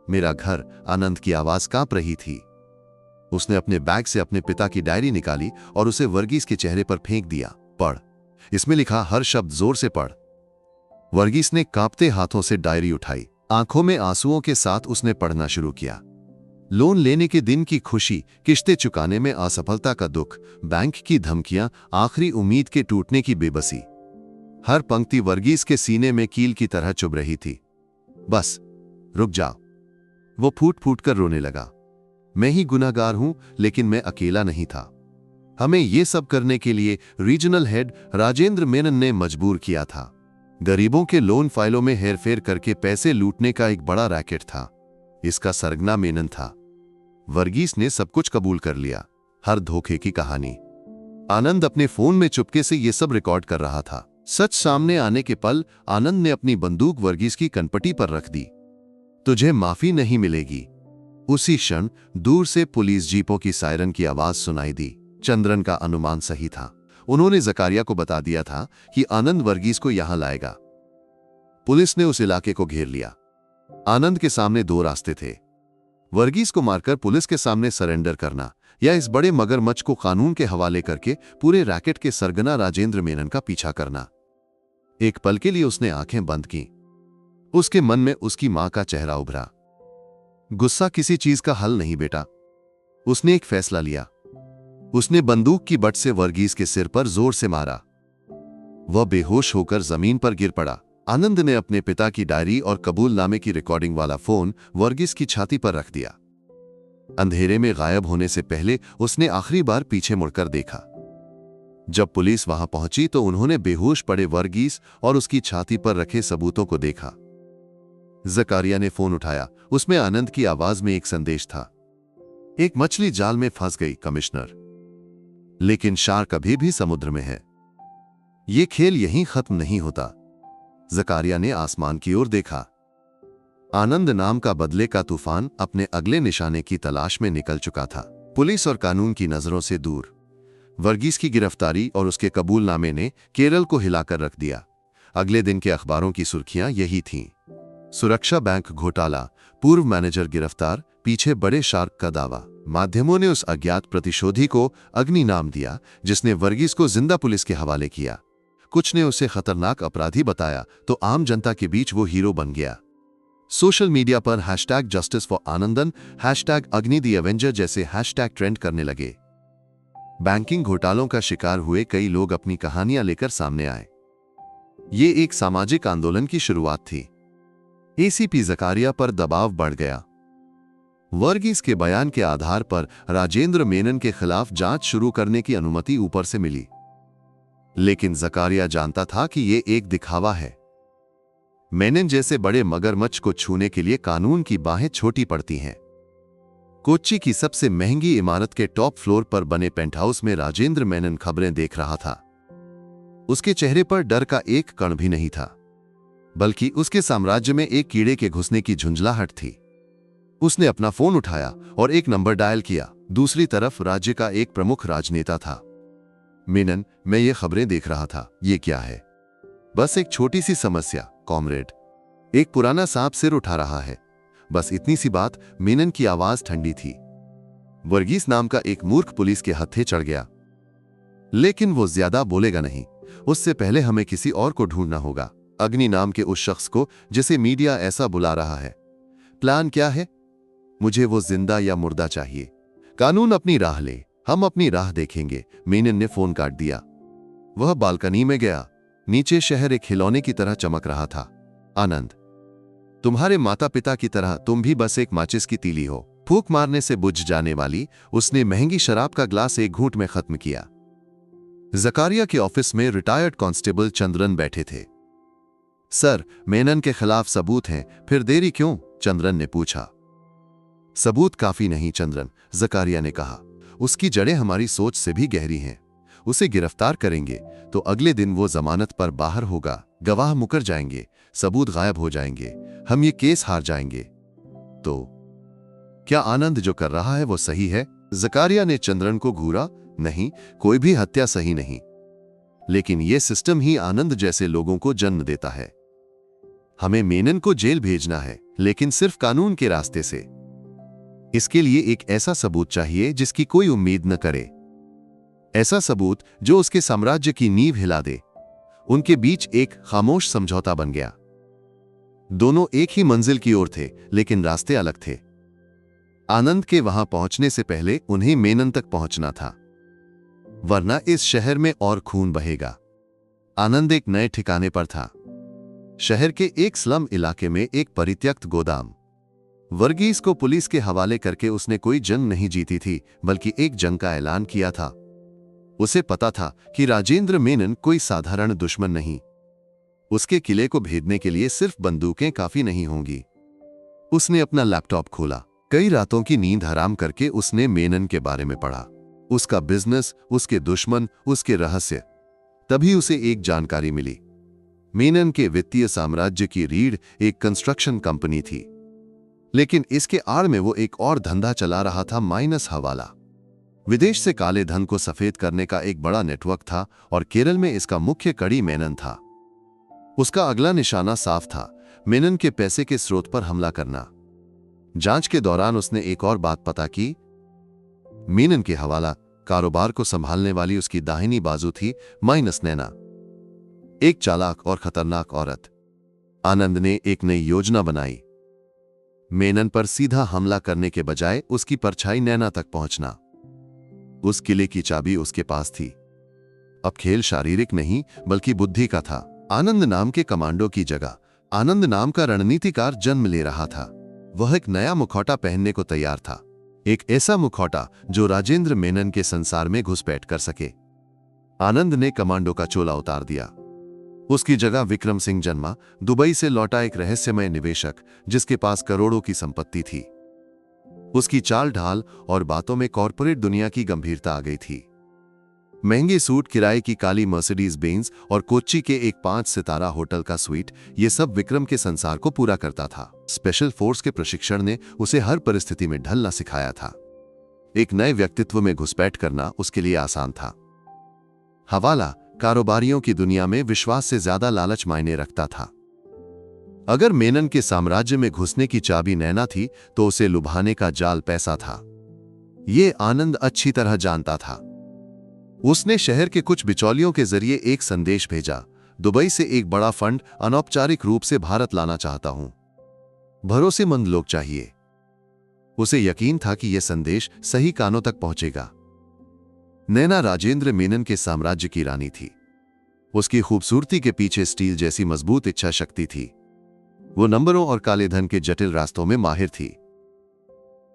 मेरा घर, आनंद की आवाज कांप रही थी। उसने अपने बैग से अपने पिता की डायरी निकाली और उसे वर्गीस के चेहरे पर फेंक दिया। पढ़, इसमें लिखा हर शब्द जोर से पढ़। वर्गीस ने कांपते हाथों से डायरी उठाई। आंखों में आंसुओं के साथ उसने पढ़ना शुरू किया। लोन लेने के दिन की खुशी, किश्तें चुकाने में असफलता का दुख, बैंक की धमकियां, आखिरी उम्मीद के टूटने की बेबसी। हर पंक्ति वर्गीस के सीने में कील की तरह चुभ रही थी। बस, रुक जाओ। वो फूट फूट कर रोने लगा। मैं ही गुनहगार हूं, लेकिन मैं अकेला नहीं था। हमें ये सब करने के लिए रीजनल हेड राजेंद्र मेनन ने मजबूर किया था। गरीबों के लोन फाइलों में हेरफेर करके पैसे लूटने का एक बड़ा रैकेट था। इसका सरगना मेनन था। वर्गीस ने सब कुछ कबूल कर लिया, हर धोखे की कहानी। आनंद अपने फोन में चुपके से ये सब रिकॉर्ड कर रहा था। सच सामने आने के पल आनंद ने अपनी बंदूक वर्गीस की कनपटी पर रख दी। तुझे माफी नहीं मिलेगी। उसी क्षण दूर से पुलिस जीपों की सायरन की आवाज सुनाई दी। चंद्रन का अनुमान सही था। उन्होंने जकारिया को बता दिया था कि आनंद वर्गीस को यहां लाएगा। पुलिस ने उस इलाके को घेर लिया। आनंद के सामने दो रास्ते थे। वर्गीस को मारकर पुलिस के सामने सरेंडर करना, या इस बड़े मगरमच्छ को कानून के हवाले करके पूरे रैकेट के सरगना राजेंद्र मेनन का पीछा करना। एक पल के लिए उसने आंखें बंद की। उसके मन में उसकी मां का चेहरा उभरा। गुस्सा किसी चीज का हल नहीं बेटा। उसने एक फैसला लिया। उसने बंदूक की बट से वर्गीस के सिर पर जोर से मारा। वह बेहोश होकर जमीन पर गिर पड़ा। आनंद ने अपने पिता की डायरी और कबूलनामे की रिकॉर्डिंग वाला फोन वर्गीस की छाती पर रख दिया। अंधेरे में गायब होने से पहले उसने आखिरी बार पीछे मुड़कर देखा। जब पुलिस वहां पहुंची तो उन्होंने बेहोश पड़े वर्गीस और उसकी छाती पर रखे सबूतों को देखा। जकारिया ने फोन उठाया। उसमें आनंद की आवाज में एक संदेश था। एक मछली जाल में फंस गई कमिश्नर, लेकिन शार्क अभी भी समुद्र में है। ये खेल यहीं खत्म नहीं होता। जकारिया ने आसमान की ओर देखा। आनंद नाम का बदले का तूफान अपने अगले निशाने की तलाश में निकल चुका था। पुलिस और कानून की नजरों से दूर। वर्गीस की गिरफ्तारी और उसके कबूलनामे ने केरल को हिलाकर रख दिया। अगले दिन के अखबारों की सुर्खियां यही थीं। सुरक्षा बैंक घोटाला, पूर्व मैनेजर गिरफ्तार, पीछे बड़े शार्क का दावा। माध्यमों ने उस अज्ञात प्रतिशोधी को अग्नि नाम दिया जिसने वर्गीस को जिंदा पुलिस के हवाले किया। कुछ ने उसे खतरनाक अपराधी बताया तो आम जनता के बीच वो हीरो बन गया। सोशल मीडिया पर hashtag justice for Anandan, hashtag अग्नि द एवेंजर जैसे हैशटैग ट्रेंड करने लगे। बैंकिंग घोटालों का शिकार हुए कई लोग अपनी कहानियां लेकर सामने आए। ये एक सामाजिक आंदोलन की शुरुआत थी। एसीपी जकारिया पर दबाव बढ़ गया। वर्गीस के बयान के आधार पर राजेंद्र मेनन के खिलाफ जांच शुरू करने की अनुमति ऊपर से मिली, लेकिन जकारिया जानता था कि यह एक दिखावा है। मेनन जैसे बड़े मगरमच्छ को छूने के लिए कानून की बाहें छोटी पड़ती हैं। कोच्चि की सबसे महंगी इमारत के टॉप फ्लोर पर बने पेंटहाउस में राजेंद्र मेनन खबरें देख रहा था। उसके चेहरे पर डर का एक कण भी नहीं था, बल्कि उसके साम्राज्य में एक कीड़े के घुसने की झुंझलाहट थी। उसने अपना फोन उठाया और एक नंबर डायल किया। दूसरी तरफ राज्य का एक प्रमुख राजनेता था। मेनन, मैं ये खबरें देख रहा था। ये क्या है? बस एक छोटी सी समस्या कॉमरेड। एक पुराना सांप सिर उठा रहा है। बस इतनी सी बात। मेनन की आवाज ठंडी थी। वर्गीस नाम का एक मूर्ख पुलिस के हत्थे चढ़ गया, लेकिन वो ज्यादा बोलेगा नहीं। उससे पहले हमें किसी और को ढूंढना होगा, अग्नि नाम के उस शख्स को जिसे मीडिया ऐसा बुला रहा है। प्लान क्या है? मुझे वो जिंदा या मुर्दा चाहिए। कानून अपनी राह ले, हम अपनी राह देखेंगे। मेनन ने फोन काट दिया। वह बालकनी में गया। नीचे शहर एक खिलौने की तरह चमक रहा था। आनंद, तुम्हारे माता पिता की तरह तुम भी बस एक माचिस की तीली हो, फूंक मारने से बुझ जाने वाली। उसने महंगी शराब का ग्लास एक घूंट में खत्म किया। जकारिया के ऑफिस में रिटायर्ड कांस्टेबल चंद्रन बैठे थे। सर, मेनन के खिलाफ सबूत हैं, फिर देरी क्यों? चंद्रन ने पूछा। सबूत काफी नहीं चंद्रन, जकारिया ने कहा। उसकी जड़ें हमारी सोच से भी गहरी हैं। उसे गिरफ्तार करेंगे तो अगले दिन वो जमानत पर बाहर होगा, गवाह मुकर जाएंगे, सबूत गायब हो जाएंगे, हम ये केस हार जाएंगे। तो क्या आनंद जो कर रहा है वो सही है? जकारिया ने चंद्रन को घूरा। नहीं, कोई भी हत्या सही नहीं, लेकिन यह सिस्टम ही आनंद जैसे लोगों को जन्म देता है। हमें मेनन को जेल भेजना है, लेकिन सिर्फ कानून के रास्ते से। इसके लिए एक ऐसा सबूत चाहिए जिसकी कोई उम्मीद न करे, ऐसा सबूत जो उसके साम्राज्य की नींव हिला दे। उनके बीच एक खामोश समझौता बन गया। दोनों एक ही मंजिल की ओर थे, लेकिन रास्ते अलग थे। आनंद के वहां पहुंचने से पहले उन्हें मेनन तक पहुंचना था, वरना इस शहर में और खून बहेगा। आनंद एक नए ठिकाने पर था, शहर के एक स्लम इलाके में एक परित्यक्त गोदाम। वर्गीस को पुलिस के हवाले करके उसने कोई जंग नहीं जीती थी, बल्कि एक जंग का ऐलान किया था। उसे पता था कि राजेंद्र मेनन कोई साधारण दुश्मन नहीं। उसके किले को भेदने के लिए सिर्फ बंदूकें काफी नहीं होंगी। उसने अपना लैपटॉप खोला। कई रातों की नींद हराम करके उसने मेनन के बारे में पढ़ा, उसका बिजनेस, उसके दुश्मन, उसके रहस्य। तभी उसे एक जानकारी मिली। मेनन के वित्तीय साम्राज्य की रीढ़ एक कंस्ट्रक्शन कंपनी थी, लेकिन इसके आड़ में वो एक और धंधा चला रहा था, माइनस हवाला। विदेश से काले धन को सफेद करने का एक बड़ा नेटवर्क था, और केरल में इसका मुख्य कड़ी मेनन था। उसका अगला निशाना साफ था, मेनन के पैसे के स्रोत पर हमला करना। जांच के दौरान उसने एक और बात पता की। मेनन के हवाला कारोबार को संभालने वाली उसकी दाहिनी बाजू थी माइनस नैना, एक चालाक और खतरनाक औरत। आनंद ने एक नई योजना बनाई, मेनन पर सीधा हमला करने के बजाय उसकी परछाई नैना तक पहुंचना। उस किले की चाबी उसके पास थी। अब खेल शारीरिक नहीं बल्कि बुद्धि का था। आनंद नाम के कमांडो की जगह आनंद नाम का रणनीतिकार जन्म ले रहा था। वह एक नया मुखौटा पहनने को तैयार था, एक ऐसा मुखौटा जो राजेंद्र मेनन के संसार में घुसपैठ कर सके। आनंद ने कमांडो का चोला उतार दिया। उसकी जगह विक्रम सिंह जन्मा, दुबई से लौटा एक रहस्यमय निवेशक जिसके पास करोड़ों की संपत्ति थी। उसकी चाल ढाल और बातों में कॉर्पोरेट दुनिया की गंभीरता आ गई थी। महंगे सूट, किराए की काली मर्सिडीज बेंज और कोच्चि के एक 5 सितारा होटल का स्वीट, ये सब विक्रम के संसार को पूरा करता था। स्पेशल फोर्स के प्रशिक्षण ने उसे हर परिस्थिति में ढलना सिखाया था। एक नए व्यक्तित्व में घुसपैठ करना उसके लिए आसान था। हवाला कारोबारियों की दुनिया में विश्वास से ज्यादा लालच मायने रखता था। अगर मेनन के साम्राज्य में घुसने की चाबी नैना थी, तो उसे लुभाने का जाल पैसा था। ये आनंद अच्छी तरह जानता था। उसने शहर के कुछ बिचौलियों के जरिए एक संदेश भेजा, दुबई से एक बड़ा फंड अनौपचारिक रूप से भारत लाना चाहता हूं। भरोसेमंद लोग चाहिए। उसे यकीन था कि यह संदेश सही कानों तक पहुंचेगा। नैना राजेंद्र मेनन के साम्राज्य की रानी थी। उसकी खूबसूरती के पीछे स्टील जैसी मजबूत इच्छा शक्ति थी। वो नंबरों और काले धन के जटिल रास्तों में माहिर थी।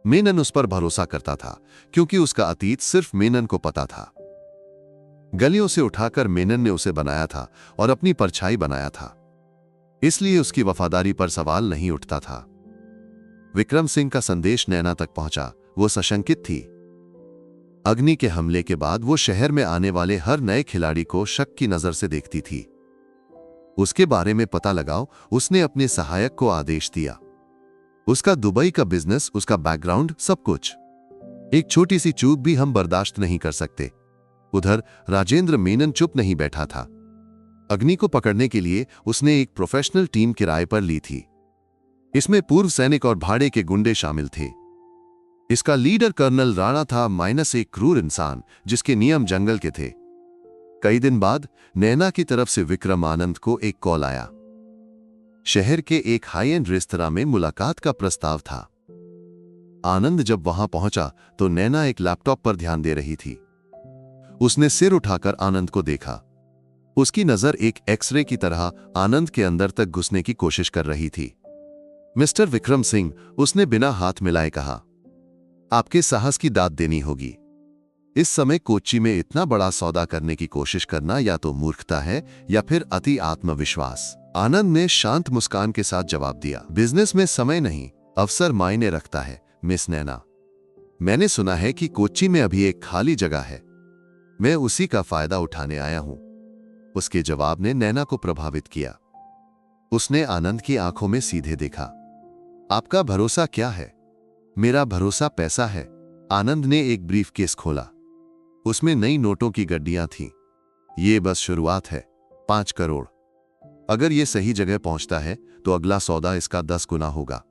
मेनन उस पर भरोसा करता था क्योंकि उसका अतीत सिर्फ मेनन को पता था। गलियों से उठाकर मेनन ने उसे बनाया था और अपनी परछाई बनाया था, इसलिए उसकी वफादारी पर सवाल नहीं उठता था। विक्रम सिंह का संदेश नैना तक पहुंचा। वो सशंकित थी। अग्नि के हमले के बाद वो शहर में आने वाले हर नए खिलाड़ी को शक की नजर से देखती थी। उसके बारे में पता लगाओ, उसने अपने सहायक को आदेश दिया। उसका दुबई का बिजनेस, उसका बैकग्राउंड, सब कुछ। एक छोटी सी चूक भी हम बर्दाश्त नहीं कर सकते। उधर राजेंद्र मेनन चुप नहीं बैठा था। अग्नि को पकड़ने के लिए उसने एक प्रोफेशनल टीम किराए पर ली थी। इसमें पूर्व सैनिक और भाड़े के गुंडे शामिल थे। इसका लीडर कर्नल राणा था, माइनस एक क्रूर इंसान जिसके नियम जंगल के थे। कई दिन बाद नैना की तरफ से विक्रम आनंद को एक कॉल आया। शहर के एक हाई एंड रेस्तरां में मुलाकात का प्रस्ताव था। आनंद जब वहां पहुंचा तो नैना एक लैपटॉप पर ध्यान दे रही थी। उसने सिर उठाकर आनंद को देखा। उसकी नजर एक एक्सरे की तरह आनंद के अंदर तक घुसने की कोशिश कर रही थी। मिस्टर विक्रम सिंह, उसने बिना हाथ मिलाए कहा, आपके साहस की दाद देनी होगी। इस समय कोच्चि में इतना बड़ा सौदा करने की कोशिश करना या तो मूर्खता है या फिर अति आत्मविश्वास। आनंद ने शांत मुस्कान के साथ जवाब दिया, बिजनेस में समय नहीं, अवसर मायने रखता है मिस नैना। मैंने सुना है कि कोच्चि में अभी एक खाली जगह है, मैं उसी का फायदा उठाने आया हूं। उसके जवाब ने नैना को प्रभावित किया। उसने आनंद की आंखों में सीधे देखा। आपका भरोसा क्या है? मेरा भरोसा पैसा है। आनंद ने एक ब्रीफकेस खोला। उसमें नई नोटों की गड्डियां थीं। ये बस शुरुआत है। 5 करोड़। अगर ये सही जगह पहुंचता है तो अगला सौदा इसका 10 गुना होगा।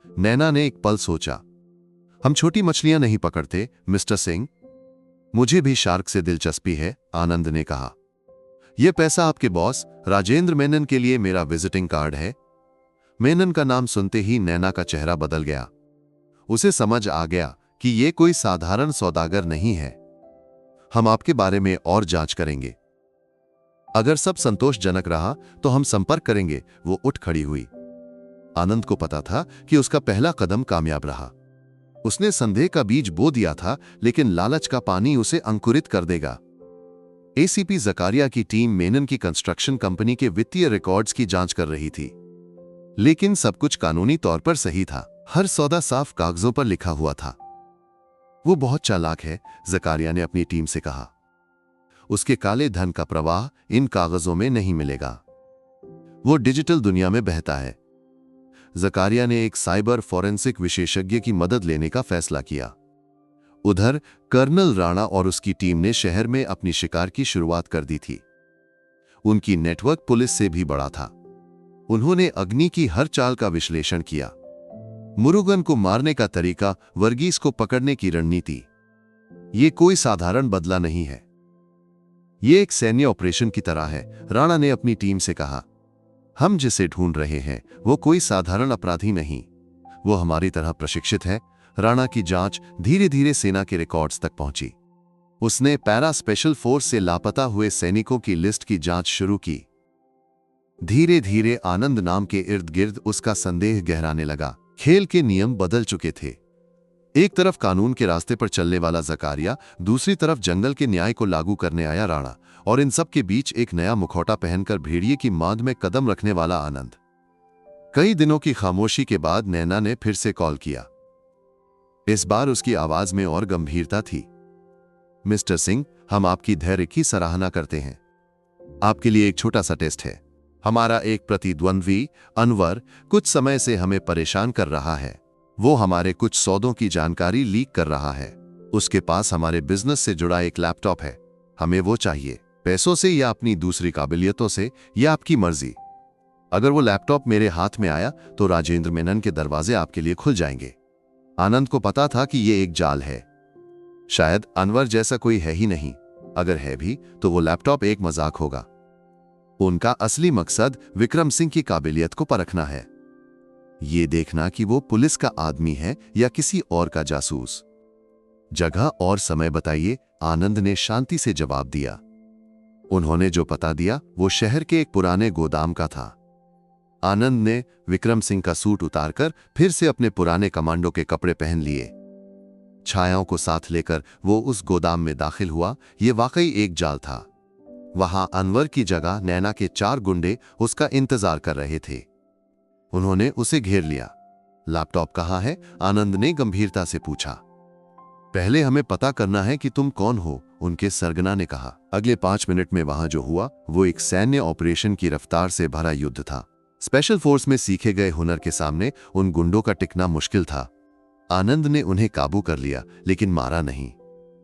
नैना ने एक पल सोचा। हम छोटी मछलियां नहीं पकड़ते मिस्टर सिंह। मुझे भी शार्क से दिलचस्पी है, आनंद ने कहा। यह पैसा आपके बॉस राजेंद्र मेनन के लिए मेरा विजिटिंग कार्ड है। मेनन का नाम सुनते ही नैना का चेहरा बदल गया। उसे समझ आ गया कि यह कोई साधारण सौदागर नहीं है। हम आपके बारे में और जांच करेंगे। अगर सब संतोषजनक रहा तो हम संपर्क करेंगे। वो उठ खड़ी हुई। आनंद को पता था कि उसका पहला कदम कामयाब रहा। उसने संदेह का बीज बो दिया था, लेकिन लालच का पानी उसे अंकुरित कर देगा। एसीपी जकारिया की टीम मेनन की कंस्ट्रक्शन कंपनी के वित्तीय रिकॉर्ड्स की जांच कर रही थी, लेकिन सब कुछ कानूनी तौर पर सही था। हर सौदा साफ कागजों पर लिखा हुआ था। वो बहुत चालाक है, जकारिया ने अपनी टीम से कहा। उसके काले धन का प्रवाह इन कागजों में नहीं मिलेगा। वो डिजिटल दुनिया में बहता है। जकारिया ने एक साइबर फोरेंसिक विशेषज्ञ की मदद लेने का फैसला किया। उधर कर्नल राणा और उसकी टीम ने शहर में अपनी शिकार की शुरुआत कर दी थी। उनकी नेटवर्क पुलिस से भी बड़ा था। उन्होंने अग्नि की हर चाल का विश्लेषण किया। मुरुगन को मारने का तरीका, वर्गीस को पकड़ने की रणनीति। ये कोई साधारण बदला नहीं है, ये एक सैन्य ऑपरेशन की तरह है, राणा ने अपनी टीम से कहा। हम जिसे ढूंढ रहे हैं वो कोई साधारण अपराधी नहीं, वो हमारी तरह प्रशिक्षित है। राणा की जांच धीरे धीरे सेना के रिकॉर्ड्स तक पहुंची। उसने पैरा स्पेशल फोर्स से लापता हुए सैनिकों की लिस्ट की जांच शुरू की। धीरे धीरे आनंद नाम के इर्द गिर्द उसका संदेह गहराने लगा। खेल के नियम बदल चुके थे। एक तरफ कानून के रास्ते पर चलने वाला जकारिया, दूसरी तरफ जंगल के न्याय को लागू करने आया राणा, और इन सब के बीच एक नया मुखौटा पहनकर भेड़िए की मांद में कदम रखने वाला आनंद। कई दिनों की खामोशी के बाद नैना ने फिर से कॉल किया। इस बार उसकी आवाज में और गंभीरता थी। मिस्टर सिंह, हम आपकी धैर्य की सराहना करते हैं। आपके लिए एक छोटा सा टेस्ट है। हमारा एक प्रतिद्वंद्वी अनवर कुछ समय से हमें परेशान कर रहा है। वो हमारे कुछ सौदों की जानकारी लीक कर रहा है। उसके पास हमारे बिजनेस से जुड़ा एक लैपटॉप है। हमें वो चाहिए, पैसों से या अपनी दूसरी काबिलियतों से, या आपकी मर्जी। अगर वो लैपटॉप मेरे हाथ में आया तो राजेंद्र मेनन के दरवाजे आपके लिए खुल जाएंगे। आनंद को पता था कि ये एक जाल है। शायद अनवर जैसा कोई है ही नहीं। अगर है भी तो वो लैपटॉप एक मजाक होगा। उनका असली मकसद विक्रम सिंह की काबिलियत को परखना है, ये देखना कि वो पुलिस का आदमी है या किसी और का जासूस। जगह और समय बताइए, आनंद ने शांति से जवाब दिया। उन्होंने जो पता दिया वो शहर के एक पुराने गोदाम का था। आनंद ने विक्रम सिंह का सूट उतारकर फिर से अपने पुराने कमांडो के कपड़े पहन लिए। छायाओं को साथ लेकर वो उस गोदाम में दाखिल हुआ। ये वाकई एक जाल था। वहां अनवर की जगह नैना के 4 गुंडे उसका इंतजार कर रहे थे। उन्होंने उसे घेर लिया। लैपटॉप कहाँ है? आनंद ने गंभीरता से पूछा। पहले हमें पता करना है कि तुम कौन हो, उनके सरगना ने कहा। अगले 5 मिनट में वहां जो हुआ वो एक सैन्य ऑपरेशन की रफ्तार से भरा युद्ध था। स्पेशल फोर्स में सीखे गए हुनर के सामने उन गुंडों का टिकना मुश्किल था। आनंद ने उन्हें काबू कर लिया, लेकिन मारा नहीं।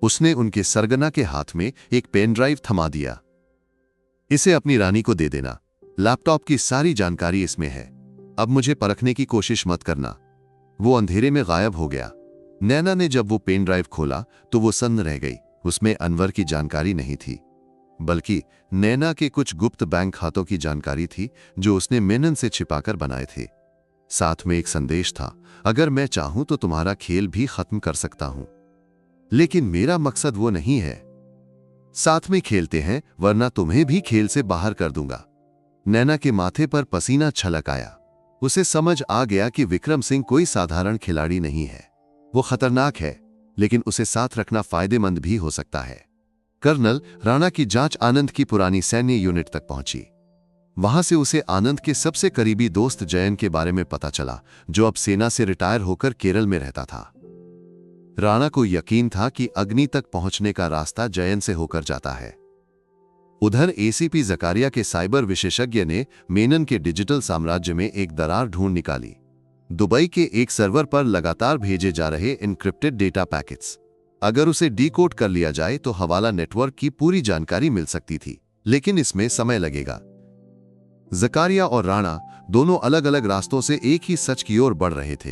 उसने उनके सरगना के हाथ में एक पेन ड्राइव थमा दिया। इसे अपनी रानी को दे देना, लैपटॉप की सारी जानकारी इसमें है। अब मुझे परखने की कोशिश मत करना। वो अंधेरे में गायब हो गया। नैना ने जब वो पेन ड्राइव खोला तो वो सन्न रह गई। उसमें अनवर की जानकारी नहीं थी, बल्कि नैना के कुछ गुप्त बैंक खातों की जानकारी थी जो उसने मेनन से छिपाकर बनाए थे। साथ में एक संदेश था, अगर मैं चाहूं तो तुम्हारा खेल भी खत्म कर सकता हूं, लेकिन मेरा मकसद वो नहीं है। साथ में खेलते हैं, वरना तुम्हें भी खेल से बाहर कर दूंगा। नैना के माथे पर पसीना छलक आया। उसे समझ आ गया कि विक्रम सिंह कोई साधारण खिलाड़ी नहीं है। वो खतरनाक है, लेकिन उसे साथ रखना फायदेमंद भी हो सकता है। कर्नल राणा की जांच आनंद की पुरानी सैन्य यूनिट तक पहुंची। वहां से उसे आनंद के सबसे करीबी दोस्त जयन के बारे में पता चला, जो अब सेना से रिटायर होकर केरल में रहता था। राणा को यकीन था कि अग्नि तक पहुंचने का रास्ता जयन से होकर जाता है। उधर एसीपी जकारिया के साइबर विशेषज्ञ ने मेनन के डिजिटल साम्राज्य में एक दरार ढूंढ निकाली। दुबई के एक सर्वर पर लगातार भेजे जा रहे इनक्रिप्टेड डेटा पैकेट्स। अगर उसे डीकोड कर लिया जाए तो हवाला नेटवर्क की पूरी जानकारी मिल सकती थी, लेकिन इसमें समय लगेगा। जकारिया और राणा दोनों अलग अलग रास्तों से एक ही सच की ओर बढ़ रहे थे,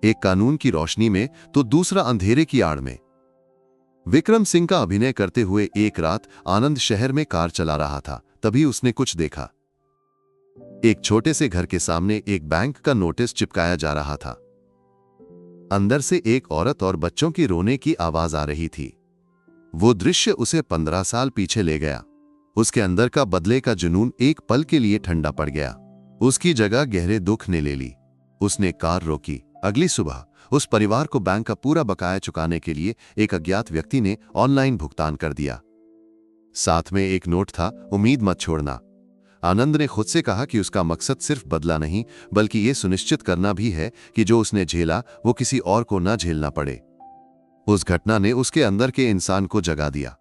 एक कानून की रोशनी में तो दूसरा अंधेरे की आड़ में। विक्रम सिंह का अभिनय करते हुए एक रात आनंद शहर में कार चला रहा था, तभी उसने कुछ देखा। एक छोटे से घर के सामने एक बैंक का नोटिस चिपकाया जा रहा था। अंदर से एक औरत और बच्चों की रोने की आवाज आ रही थी। वो दृश्य उसे 15 साल पीछे ले गया। उसके अंदर का बदले का जुनून एक पल के लिए ठंडा पड़ गया। उसकी जगह गहरे दुख ने ले ली। उसने कार रोकी। अगली सुबह उस परिवार को बैंक का पूरा बकाया चुकाने के लिए एक अज्ञात व्यक्ति ने ऑनलाइन भुगतान कर दिया। साथ में एक नोट था, उम्मीद मत छोड़ना। आनंद ने खुद से कहा कि उसका मकसद सिर्फ बदला नहीं, बल्कि यह सुनिश्चित करना भी है कि जो उसने झेला वो किसी और को न झेलना पड़े। उस घटना ने उसके अंदर के इंसान को जगा दिया।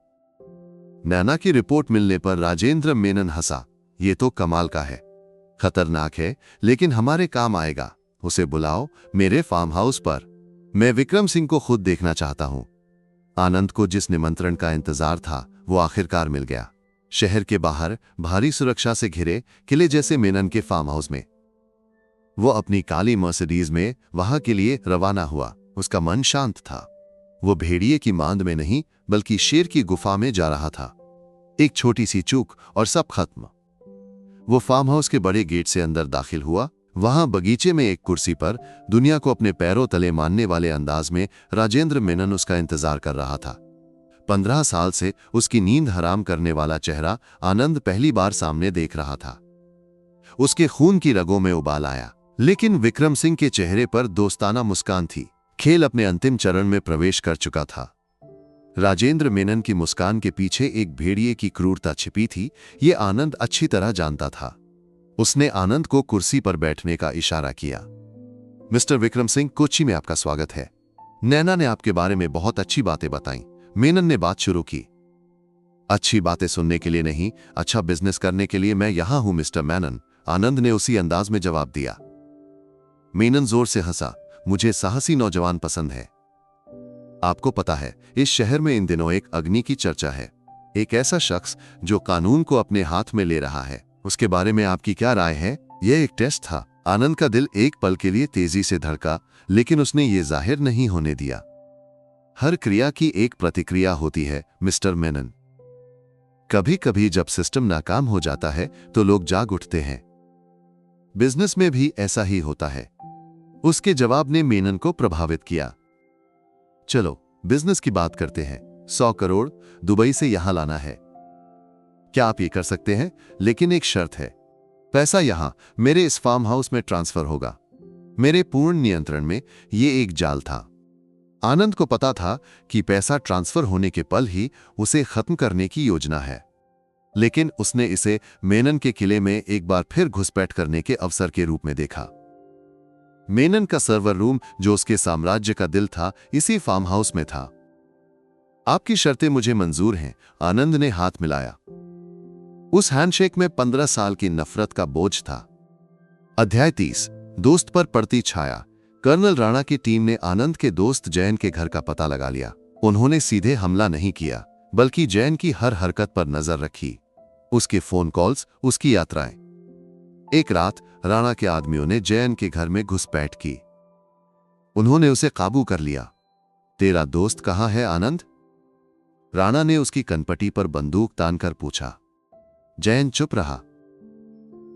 नैना की रिपोर्ट मिलने पर राजेंद्र मेनन हंसा। ये तो कमाल का है, खतरनाक है, लेकिन हमारे काम आएगा। उसे बुलाओ मेरे फार्म हाउस पर। मैं विक्रम सिंह को खुद देखना चाहता हूं। आनंद को जिस निमंत्रण का इंतजार था वो आखिरकार मिल गया। शहर के बाहर भारी सुरक्षा से घिरे किले जैसे मेनन के फार्म हाउस में वो अपनी काली मर्सिडीज में वहां के लिए रवाना हुआ। उसका मन शांत था। वो भेड़िए की मांद में नहीं, बल्कि शेर की गुफा में जा रहा था। एक छोटी सी चूक और सब खत्म। वो फार्म हाउस के बड़े गेट से अंदर दाखिल हुआ। वहां बगीचे में एक कुर्सी पर दुनिया को अपने पैरों तले मानने वाले अंदाज में राजेंद्र मेनन उसका इंतजार कर रहा था। 15 साल से उसकी नींद हराम करने वाला चेहरा आनंद पहली बार सामने देख रहा था। उसके खून की रगों में उबाल आया, लेकिन विक्रम सिंह के चेहरे पर दोस्ताना मुस्कान थी। खेल अपने अंतिम चरण में प्रवेश कर चुका था। राजेंद्र मेनन की मुस्कान के पीछे एक भेड़िए की क्रूरता छिपी थी, ये आनंद अच्छी तरह जानता था। उसने आनंद को कुर्सी पर बैठने का इशारा किया। मिस्टर विक्रम सिंह, कोच्चि में आपका स्वागत है। नैना ने आपके बारे में बहुत अच्छी बातें बताई। मेनन ने बात शुरू की। अच्छी बातें सुनने के लिए नहीं, अच्छा बिजनेस करने के लिए मैं यहां हूं मिस्टर मेनन, आनंद ने उसी अंदाज में जवाब दिया। मेनन जोर से हंसा। मुझे साहसी नौजवान पसंद है। आपको पता है, इस शहर में इन दिनों एक अग्नि की चर्चा है। एक ऐसा शख्स जो कानून को अपने हाथ में ले रहा है। उसके बारे में आपकी क्या राय है? यह एक टेस्ट था। आनंद का दिल एक पल के लिए तेजी से धड़का, लेकिन उसने ये जाहिर नहीं होने दिया। हर क्रिया की एक प्रतिक्रिया होती है मिस्टर मेनन। कभी कभी जब सिस्टम नाकाम हो जाता है तो लोग जाग उठते हैं। बिजनेस में भी ऐसा ही होता है। उसके जवाब ने मेनन को प्रभावित किया। चलो बिजनेस की बात करते हैं। 100 करोड़ दुबई से यहां लाना है। क्या आप ये कर सकते हैं? लेकिन एक शर्त है, पैसा यहां मेरे इस फार्म हाउस में ट्रांसफर होगा, मेरे पूर्ण नियंत्रण में। ये एक जाल था। आनंद को पता था कि पैसा ट्रांसफर होने के पल ही उसे खत्म करने की योजना है, लेकिन उसने इसे मेनन के किले में एक बार फिर घुसपैठ करने के अवसर के रूप में देखा। मेनन का सर्वर रूम, जो उसके साम्राज्य का दिल था, इसी फार्म हाउस में था। आपकी शर्तें मुझे मंजूर हैं, आनंद ने हाथ मिलाया। उस हैंडशेक में 15 साल की नफरत का बोझ था। अध्याय 30, दोस्त पर पड़ती छाया। कर्नल राणा की टीम ने आनंद के दोस्त जैन के घर का पता लगा लिया। उन्होंने सीधे हमला नहीं किया, बल्कि जैन की हर हरकत पर नजर रखी, उसके फोन कॉल्स, उसकी यात्राएं। एक रात राणा के आदमियों ने जैन के घर में घुसपैठ की। उन्होंने उसे काबू कर लिया। तेरा दोस्त कहां है आनंद? राणा ने उसकी कनपटी पर बंदूक तानकर पूछा। जैन चुप रहा।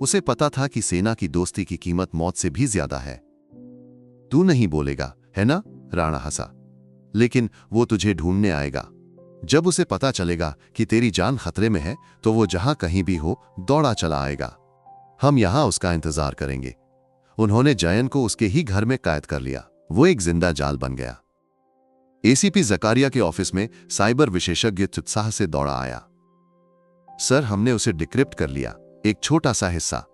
उसे पता था कि सेना की दोस्ती की कीमत मौत से भी ज्यादा है। तू नहीं बोलेगा, है ना? राणा हंसा। लेकिन वो तुझे ढूंढने आएगा। जब उसे पता चलेगा कि तेरी जान खतरे में है, तो वो जहां कहीं भी हो दौड़ा चला आएगा। हम यहां उसका इंतजार करेंगे। उन्होंने जयन को उसके ही घर में कैद कर लिया। वो एक जिंदा जाल बन गया। एसीपी जकारिया के ऑफिस में साइबर विशेषज्ञ उत्साह से दौड़ा आया। सर, हमने उसे डिक्रिप्ट कर लिया, एक छोटा सा हिस्सा।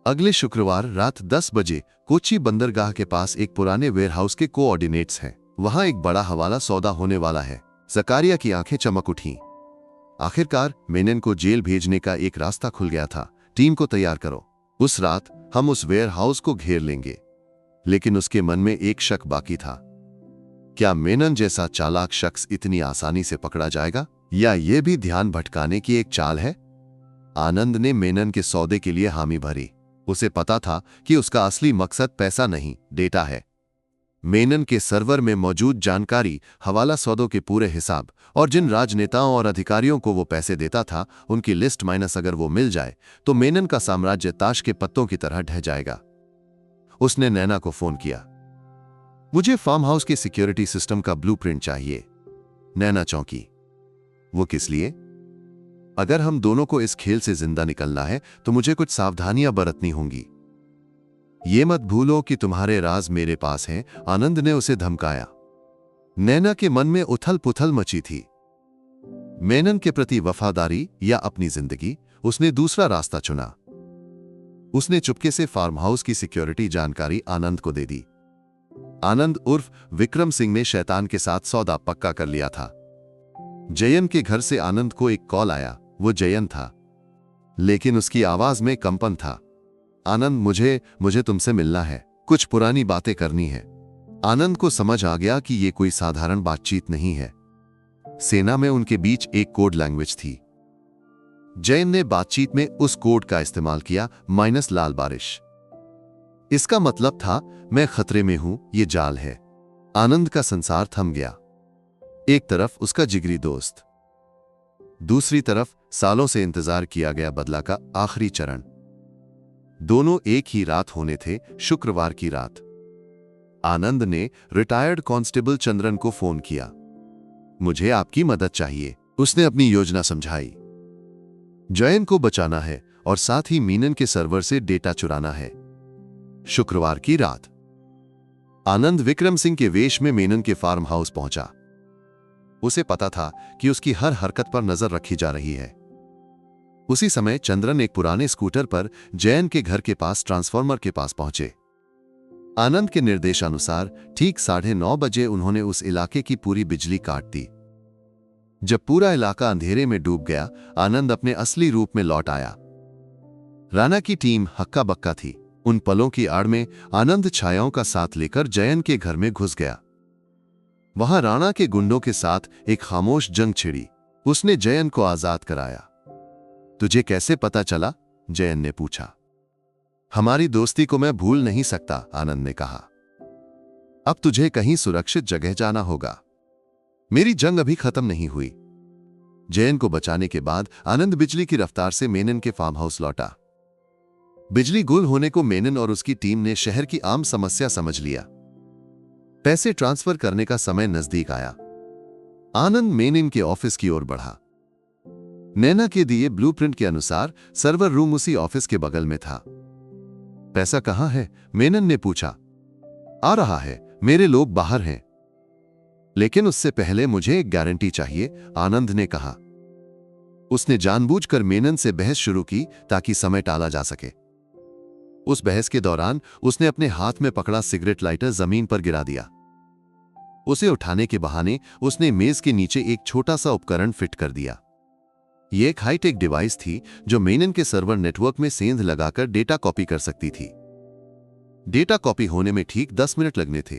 अगले शुक्रवार रात 10 बजे कोच्चि बंदरगाह के पास एक पुराने वेयरहाउस के कोऑर्डिनेट्स हैं। वहां एक बड़ा हवाला सौदा होने वाला है। जकारिया की आंखें चमक उठीं। आखिरकार मेनन को जेल भेजने का एक रास्ता खुल गया था। टीम को तैयार करो, उस रात हम उस वेयरहाउस को घेर लेंगे। लेकिन उसके मन में एक शक बाकी था। क्या मेनन जैसा चालाक शख्स इतनी आसानी से पकड़ा जाएगा, या यह भी ध्यान भटकाने की एक चाल है? आनंद ने मेनन के सौदे के लिए हामी भरी। उसे पता था कि उसका असली मकसद पैसा नहीं, डेटा है। मेनन के सर्वर में मौजूद जानकारी, हवाला सौदों के पूरे हिसाब और जिन राजनेताओं और अधिकारियों को वो पैसे देता था, उनकी लिस्ट माइनस अगर वो मिल जाए तो मेनन का साम्राज्य ताश के पत्तों की तरह ढह जाएगा। उसने नैना को फोन किया। मुझे फार्म हाउस के सिक्योरिटी सिस्टम का ब्लूप्रिंट चाहिए। नैना चौंकी। वो किस लिए? अगर हम दोनों को इस खेल से जिंदा निकलना है तो मुझे कुछ सावधानियां बरतनी होंगी। ये मत भूलो कि तुम्हारे राज मेरे पास हैं, आनंद ने उसे धमकाया। नैना के मन में उथल पुथल मची थी। मेनन के प्रति वफादारी या अपनी जिंदगी, उसने दूसरा रास्ता चुना। उसने चुपके से फार्म हाउस की सिक्योरिटी जानकारी आनंद को दे दी। आनंद उर्फ विक्रम सिंह ने शैतान के साथ सौदा पक्का कर लिया था। जयन के घर से आनंद को एक कॉल आया। वो जयन था, लेकिन उसकी आवाज में कंपन था। आनंद, मुझे तुमसे मिलना है, कुछ पुरानी बातें करनी है। आनंद को समझ आ गया कि यह कोई साधारण बातचीत नहीं है। सेना में उनके बीच एक कोड लैंग्वेज थी। जयन ने बातचीत में उस कोड का इस्तेमाल किया, माइनस लाल बारिश। इसका मतलब था, मैं खतरे में हूं, ये जाल है। आनंद का संसार थम गया। एक तरफ उसका जिगरी दोस्त, दूसरी तरफ सालों से इंतजार किया गया बदला का आखिरी चरण। दोनों एक ही रात होने थे, शुक्रवार की रात। आनंद ने रिटायर्ड कांस्टेबल चंद्रन को फोन किया। मुझे आपकी मदद चाहिए, उसने अपनी योजना समझाई। जयन को बचाना है और साथ ही मीनन के सर्वर से डेटा चुराना है। शुक्रवार की रात आनंद विक्रम सिंह के वेश में मेनन के फार्म हाउस पहुंचा। उसे पता था कि उसकी हर हरकत पर नजर रखी जा रही है। उसी समय चंद्रन एक पुराने स्कूटर पर जैन के घर के पास ट्रांसफार्मर के पास पहुंचे। आनंद के निर्देशानुसार ठीक 9:30 बजे उन्होंने उस इलाके की पूरी बिजली काट दी। जब पूरा इलाका अंधेरे में डूब गया, आनंद अपने असली रूप में लौट आया। राणा की टीम हक्का बक्का थी। उन पलों की आड़ में आनंद छायाओं का साथ लेकर जयन के घर में घुस गया। वहां राणा के गुंडों के साथ एक खामोश जंग छिड़ी। उसने जयन को आजाद कराया। तुझे कैसे पता चला? जयन ने पूछा। हमारी दोस्ती को मैं भूल नहीं सकता, आनंद ने कहा। अब तुझे कहीं सुरक्षित जगह जाना होगा। मेरी जंग अभी खत्म नहीं हुई। जयन को बचाने के बाद आनंद बिजली की रफ्तार से मेनन के फार्म हाउस लौटा। बिजली गुल होने को मेनन और उसकी टीम ने शहर की आम समस्या समझ लिया। पैसे ट्रांसफर करने का समय नजदीक आया। आनंद मेनन के ऑफिस की ओर बढ़ा। नैना के दिए ब्लूप्रिंट के अनुसार सर्वर रूम उसी ऑफिस के बगल में था। पैसा कहां है? मेनन ने पूछा। आ रहा है, मेरे लोग बाहर हैं। लेकिन उससे पहले मुझे एक गारंटी चाहिए, आनंद ने कहा। उसने जानबूझकर मेनन से बहस शुरू की ताकि समय टाला जा सके। उस बहस के दौरान उसने अपने हाथ में पकड़ा सिगरेट लाइटर जमीन पर गिरा दिया। उसे उठाने के बहाने उसने मेज के नीचे एक छोटा सा उपकरण फिट कर दिया। यह एक हाईटेक डिवाइस थी जो मेनन के सर्वर नेटवर्क में सेंध लगाकर डेटा कॉपी कर सकती थी। डेटा कॉपी होने में ठीक 10 मिनट लगने थे।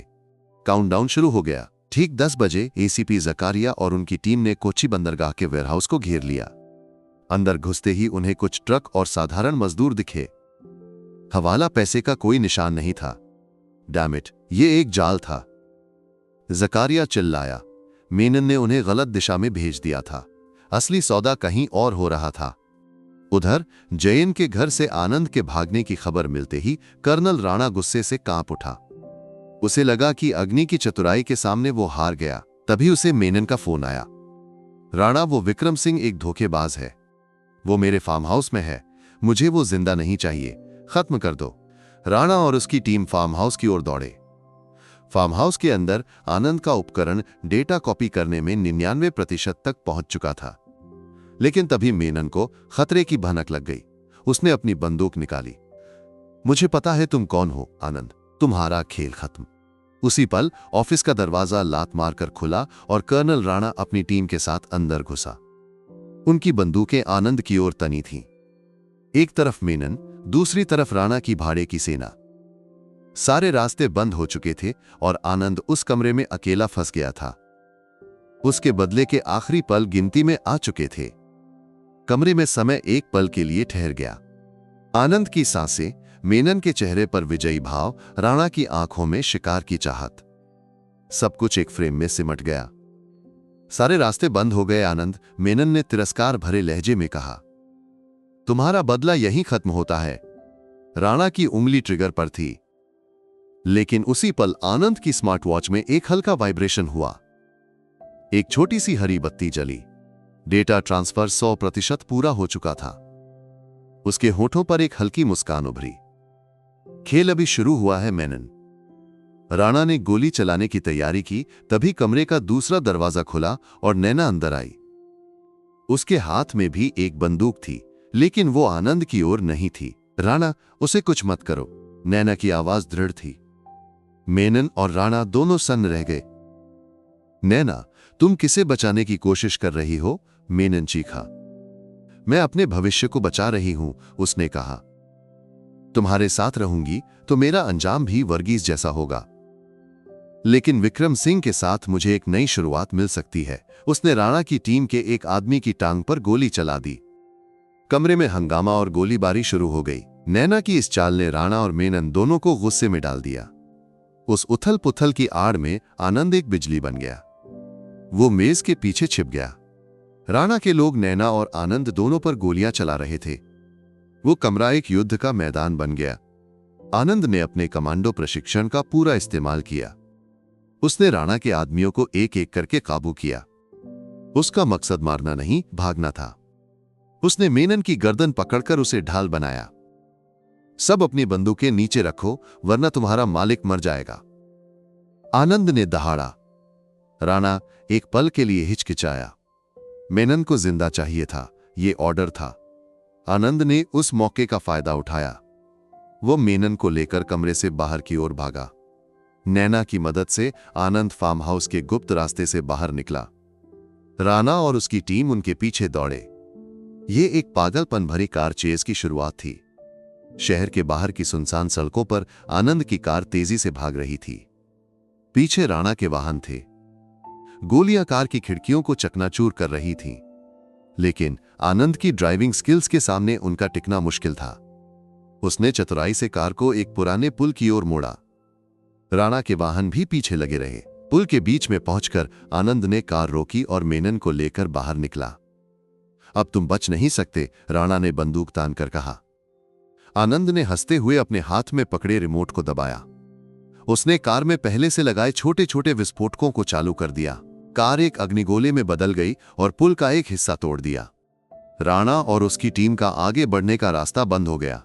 काउंटडाउन शुरू हो गया। ठीक 10 बजे एसीपी जकारिया और उनकी टीम ने कोच्चि बंदरगाह के वेयरहाउस को घेर लिया। अंदर घुसते ही उन्हें कुछ ट्रक और साधारण मजदूर दिखे। हवाला पैसे का कोई निशान नहीं था। डैम इट, ये एक जाल था। जकारिया चिल्लाया। मेनन ने उन्हें गलत दिशा में भेज दिया था। असली सौदा कहीं और हो रहा था। उधर जयन के घर से आनंद के भागने की खबर मिलते ही कर्नल राणा गुस्से से कांप उठा। उसे लगा कि अग्नि की चतुराई के सामने वो हार गया। तभी उसे मेनन का फोन आया। राणा, वो विक्रम सिंह एक धोखेबाज है। वो मेरे फार्म हाउस में है। मुझे वो जिंदा नहीं चाहिए। खत्म कर दो। राणा और उसकी टीम फार्म हाउस की ओर दौड़े। फार्म हाउस के अंदर आनंद का उपकरण डेटा कॉपी करने में 99% तक पहुंच चुका था। लेकिन तभी मेनन को खतरे की भनक लग गई। उसने अपनी बंदूक निकाली। मुझे पता है तुम कौन हो आनंद, तुम्हारा खेल खत्म। उसी पल ऑफिस का दरवाजा लात मारकर खुला और कर्नल राणा अपनी टीम के साथ अंदर घुसा। उनकी बंदूकें आनंद की ओर तनी थीं। एक तरफ मेनन, दूसरी तरफ राणा की भाड़े की सेना। सारे रास्ते बंद हो चुके थे और आनंद उस कमरे में अकेला फंस गया था। उसके बदले के आखिरी पल गिनती में आ चुके थे। कमरे में समय एक पल के लिए ठहर गया। आनंद की सांसें, मेनन के चेहरे पर विजयी भाव, राणा की आंखों में शिकार की चाहत। सब कुछ एक फ्रेम में सिमट गया। सारे रास्ते बंद हो गए आनंद, मेनन ने तिरस्कार भरे लहजे में कहा। तुम्हारा बदला यहीं खत्म होता है। राणा की उंगली ट्रिगर पर थी। लेकिन उसी पल आनंद की स्मार्ट वॉच में एक हल्का वाइब्रेशन हुआ। एक छोटी सी हरी बत्ती जली। डेटा ट्रांसफर 100% पूरा हो चुका था। उसके होठों पर एक हल्की मुस्कान उभरी। खेल अभी शुरू हुआ है मेनन। राणा ने गोली चलाने की तैयारी की, तभी कमरे का दूसरा दरवाजा खुला और नैना अंदर आई। उसके हाथ में भी एक बंदूक थी, लेकिन वो आनंद की ओर नहीं थी। राणा, उसे कुछ मत करो। नैना की आवाज दृढ़ थी। मेनन और राणा दोनों सन्न रह गए। नैना, तुम किसे बचाने की कोशिश कर रही हो? मेनन चीखा। मैं अपने भविष्य को बचा रही हूं, उसने कहा। तुम्हारे साथ रहूंगी तो मेरा अंजाम भी वर्गीज जैसा होगा। लेकिन विक्रम सिंह के साथ मुझे एक नई शुरुआत मिल सकती है। उसने राणा की टीम के एक आदमी की टांग पर गोली चला दी। कमरे में हंगामा और गोलीबारी शुरू हो गई। नैना की इस चाल ने राणा और मेनन दोनों को गुस्से में डाल दिया। उस उथल पुथल की आड़ में आनंद एक बिजली बन गया। वो मेज के पीछे छिप गया। राणा के लोग नैना और आनंद दोनों पर गोलियां चला रहे थे। वो कमरा एक युद्ध का मैदान बन गया। आनंद ने अपने कमांडो प्रशिक्षण का पूरा इस्तेमाल किया। उसने राणा के आदमियों को एक एक करके काबू किया। उसका मकसद मारना नहीं, भागना था। उसने मेनन की गर्दन पकड़कर उसे ढाल बनाया। सब अपनी बंदूकें नीचे रखो, वरना तुम्हारा मालिक मर जाएगा। आनंद ने दहाड़ा। राणा एक पल के लिए हिचकिचाया। मेनन को जिंदा चाहिए था, यह ऑर्डर था। आनंद ने उस मौके का फायदा उठाया। वो मेनन को लेकर कमरे से बाहर की ओर भागा। नैना की मदद से आनंद फार्म हाउस के गुप्त रास्ते से बाहर निकला। राणा और उसकी टीम उनके पीछे दौड़े। यह एक पागलपन भरी कार चेज की शुरुआत थी। शहर के बाहर की सुनसान सड़कों पर आनंद की कार तेजी से भाग रही थी। पीछे राणा के वाहन थे। गोलियां कार की खिड़कियों को चकनाचूर कर रही थीं। लेकिन आनंद की ड्राइविंग स्किल्स के सामने उनका टिकना मुश्किल था। उसने चतुराई से कार को एक पुराने पुल की ओर मोड़ा। राणा के वाहन भी पीछे लगे रहे। पुल के बीच में पहुंचकर आनंद ने कार रोकी और मेनन को लेकर बाहर निकला। अब तुम बच नहीं सकते, राणा ने बंदूक तान कर कहा। आनंद ने हंसते हुए अपने हाथ में पकड़े रिमोट को दबाया। उसने कार में पहले से लगाए छोटे छोटे विस्फोटकों को चालू कर दिया। कार एक अग्निगोले में बदल गई और पुल का एक हिस्सा तोड़ दिया। राणा और उसकी टीम का आगे बढ़ने का रास्ता बंद हो गया।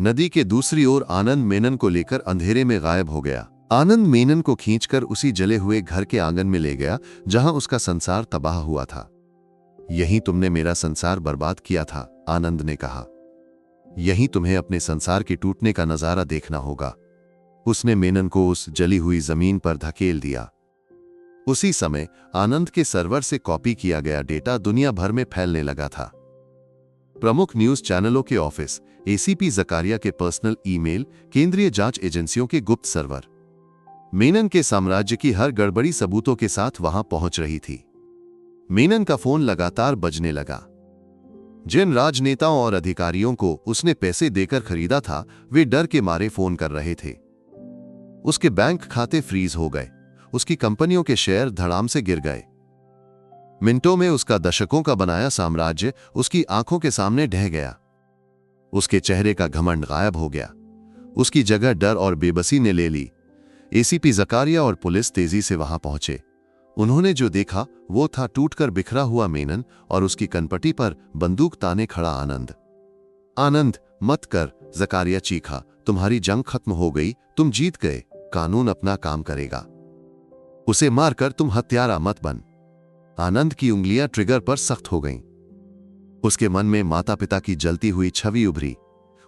नदी के दूसरी ओर आनंद मेनन को लेकर अंधेरे में गायब हो गया। आनंद मेनन को खींचकर उसी जले हुए घर के आंगन में ले गया जहां उसका संसार तबाह हुआ था। यहीं तुमने मेरा संसार बर्बाद किया था, आनंद ने कहा। यहीं तुम्हें अपने संसार के टूटने का नजारा देखना होगा। उसने मेनन को उस जली हुई जमीन पर धकेल दिया। उसी समय आनंद के सर्वर से कॉपी किया गया डेटा दुनिया भर में फैलने लगा था। प्रमुख न्यूज चैनलों के ऑफिस, एसीपी जकारिया के पर्सनल ईमेल, केंद्रीय जांच एजेंसियों के गुप्त सर्वर। मेनन के साम्राज्य की हर गड़बड़ी सबूतों के साथ वहां पहुंच रही थी। मेनन का फोन लगातार बजने लगा। जिन राजनेताओं और अधिकारियों को उसने पैसे देकर खरीदा था, वे डर के मारे फोन कर रहे थे। उसके बैंक खाते फ्रीज हो गए। उसकी कंपनियों के शेयर धड़ाम से गिर गए। मिनटों में उसका दशकों का बनाया साम्राज्य उसकी आंखों के सामने ढह गया। उसके चेहरे का घमंड गायब हो गया। उसकी जगह डर और बेबसी ने ले ली। एसीपी जकारिया और पुलिस तेजी से वहां पहुंचे। उन्होंने जो देखा वो था टूटकर बिखरा हुआ मेनन और उसकी कनपटी पर बंदूक ताने खड़ा आनंद। आनंद, मत कर, जकारिया चीखा। तुम्हारी जंग खत्म हो गई, तुम जीत गए। कानून अपना काम करेगा। उसे मारकर तुम हत्यारा मत बन। आनंद की उंगलियां ट्रिगर पर सख्त हो गईं। उसके मन में माता पिता की जलती हुई छवि उभरी।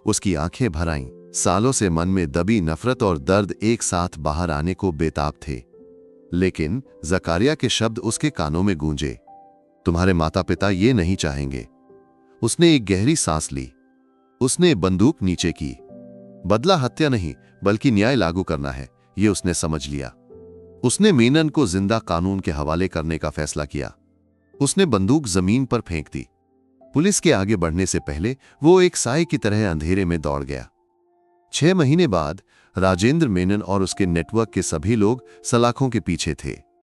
उसकी आंखें भर आईं। सालों से मन में दबी नफरत और दर्द एक साथ बाहर आने को बेताब थे। लेकिन जकारिया के शब्द उसके कानों में गूंजे। तुम्हारे माता पिता ये नहीं चाहेंगे। उसने एक गहरी सांस ली। उसने बंदूक नीचे की। बदला हत्या नहीं, बल्कि न्याय लागू करना है, ये उसने समझ लिया। उसने मेनन को जिंदा कानून के हवाले करने का फैसला किया। उसने बंदूक जमीन पर फेंक दी। पुलिस के आगे बढ़ने से पहले वो एक साए की तरह अंधेरे में दौड़ गया। 6 महीने बाद राजेंद्र मेनन और उसके नेटवर्क के सभी लोग सलाखों के पीछे थे।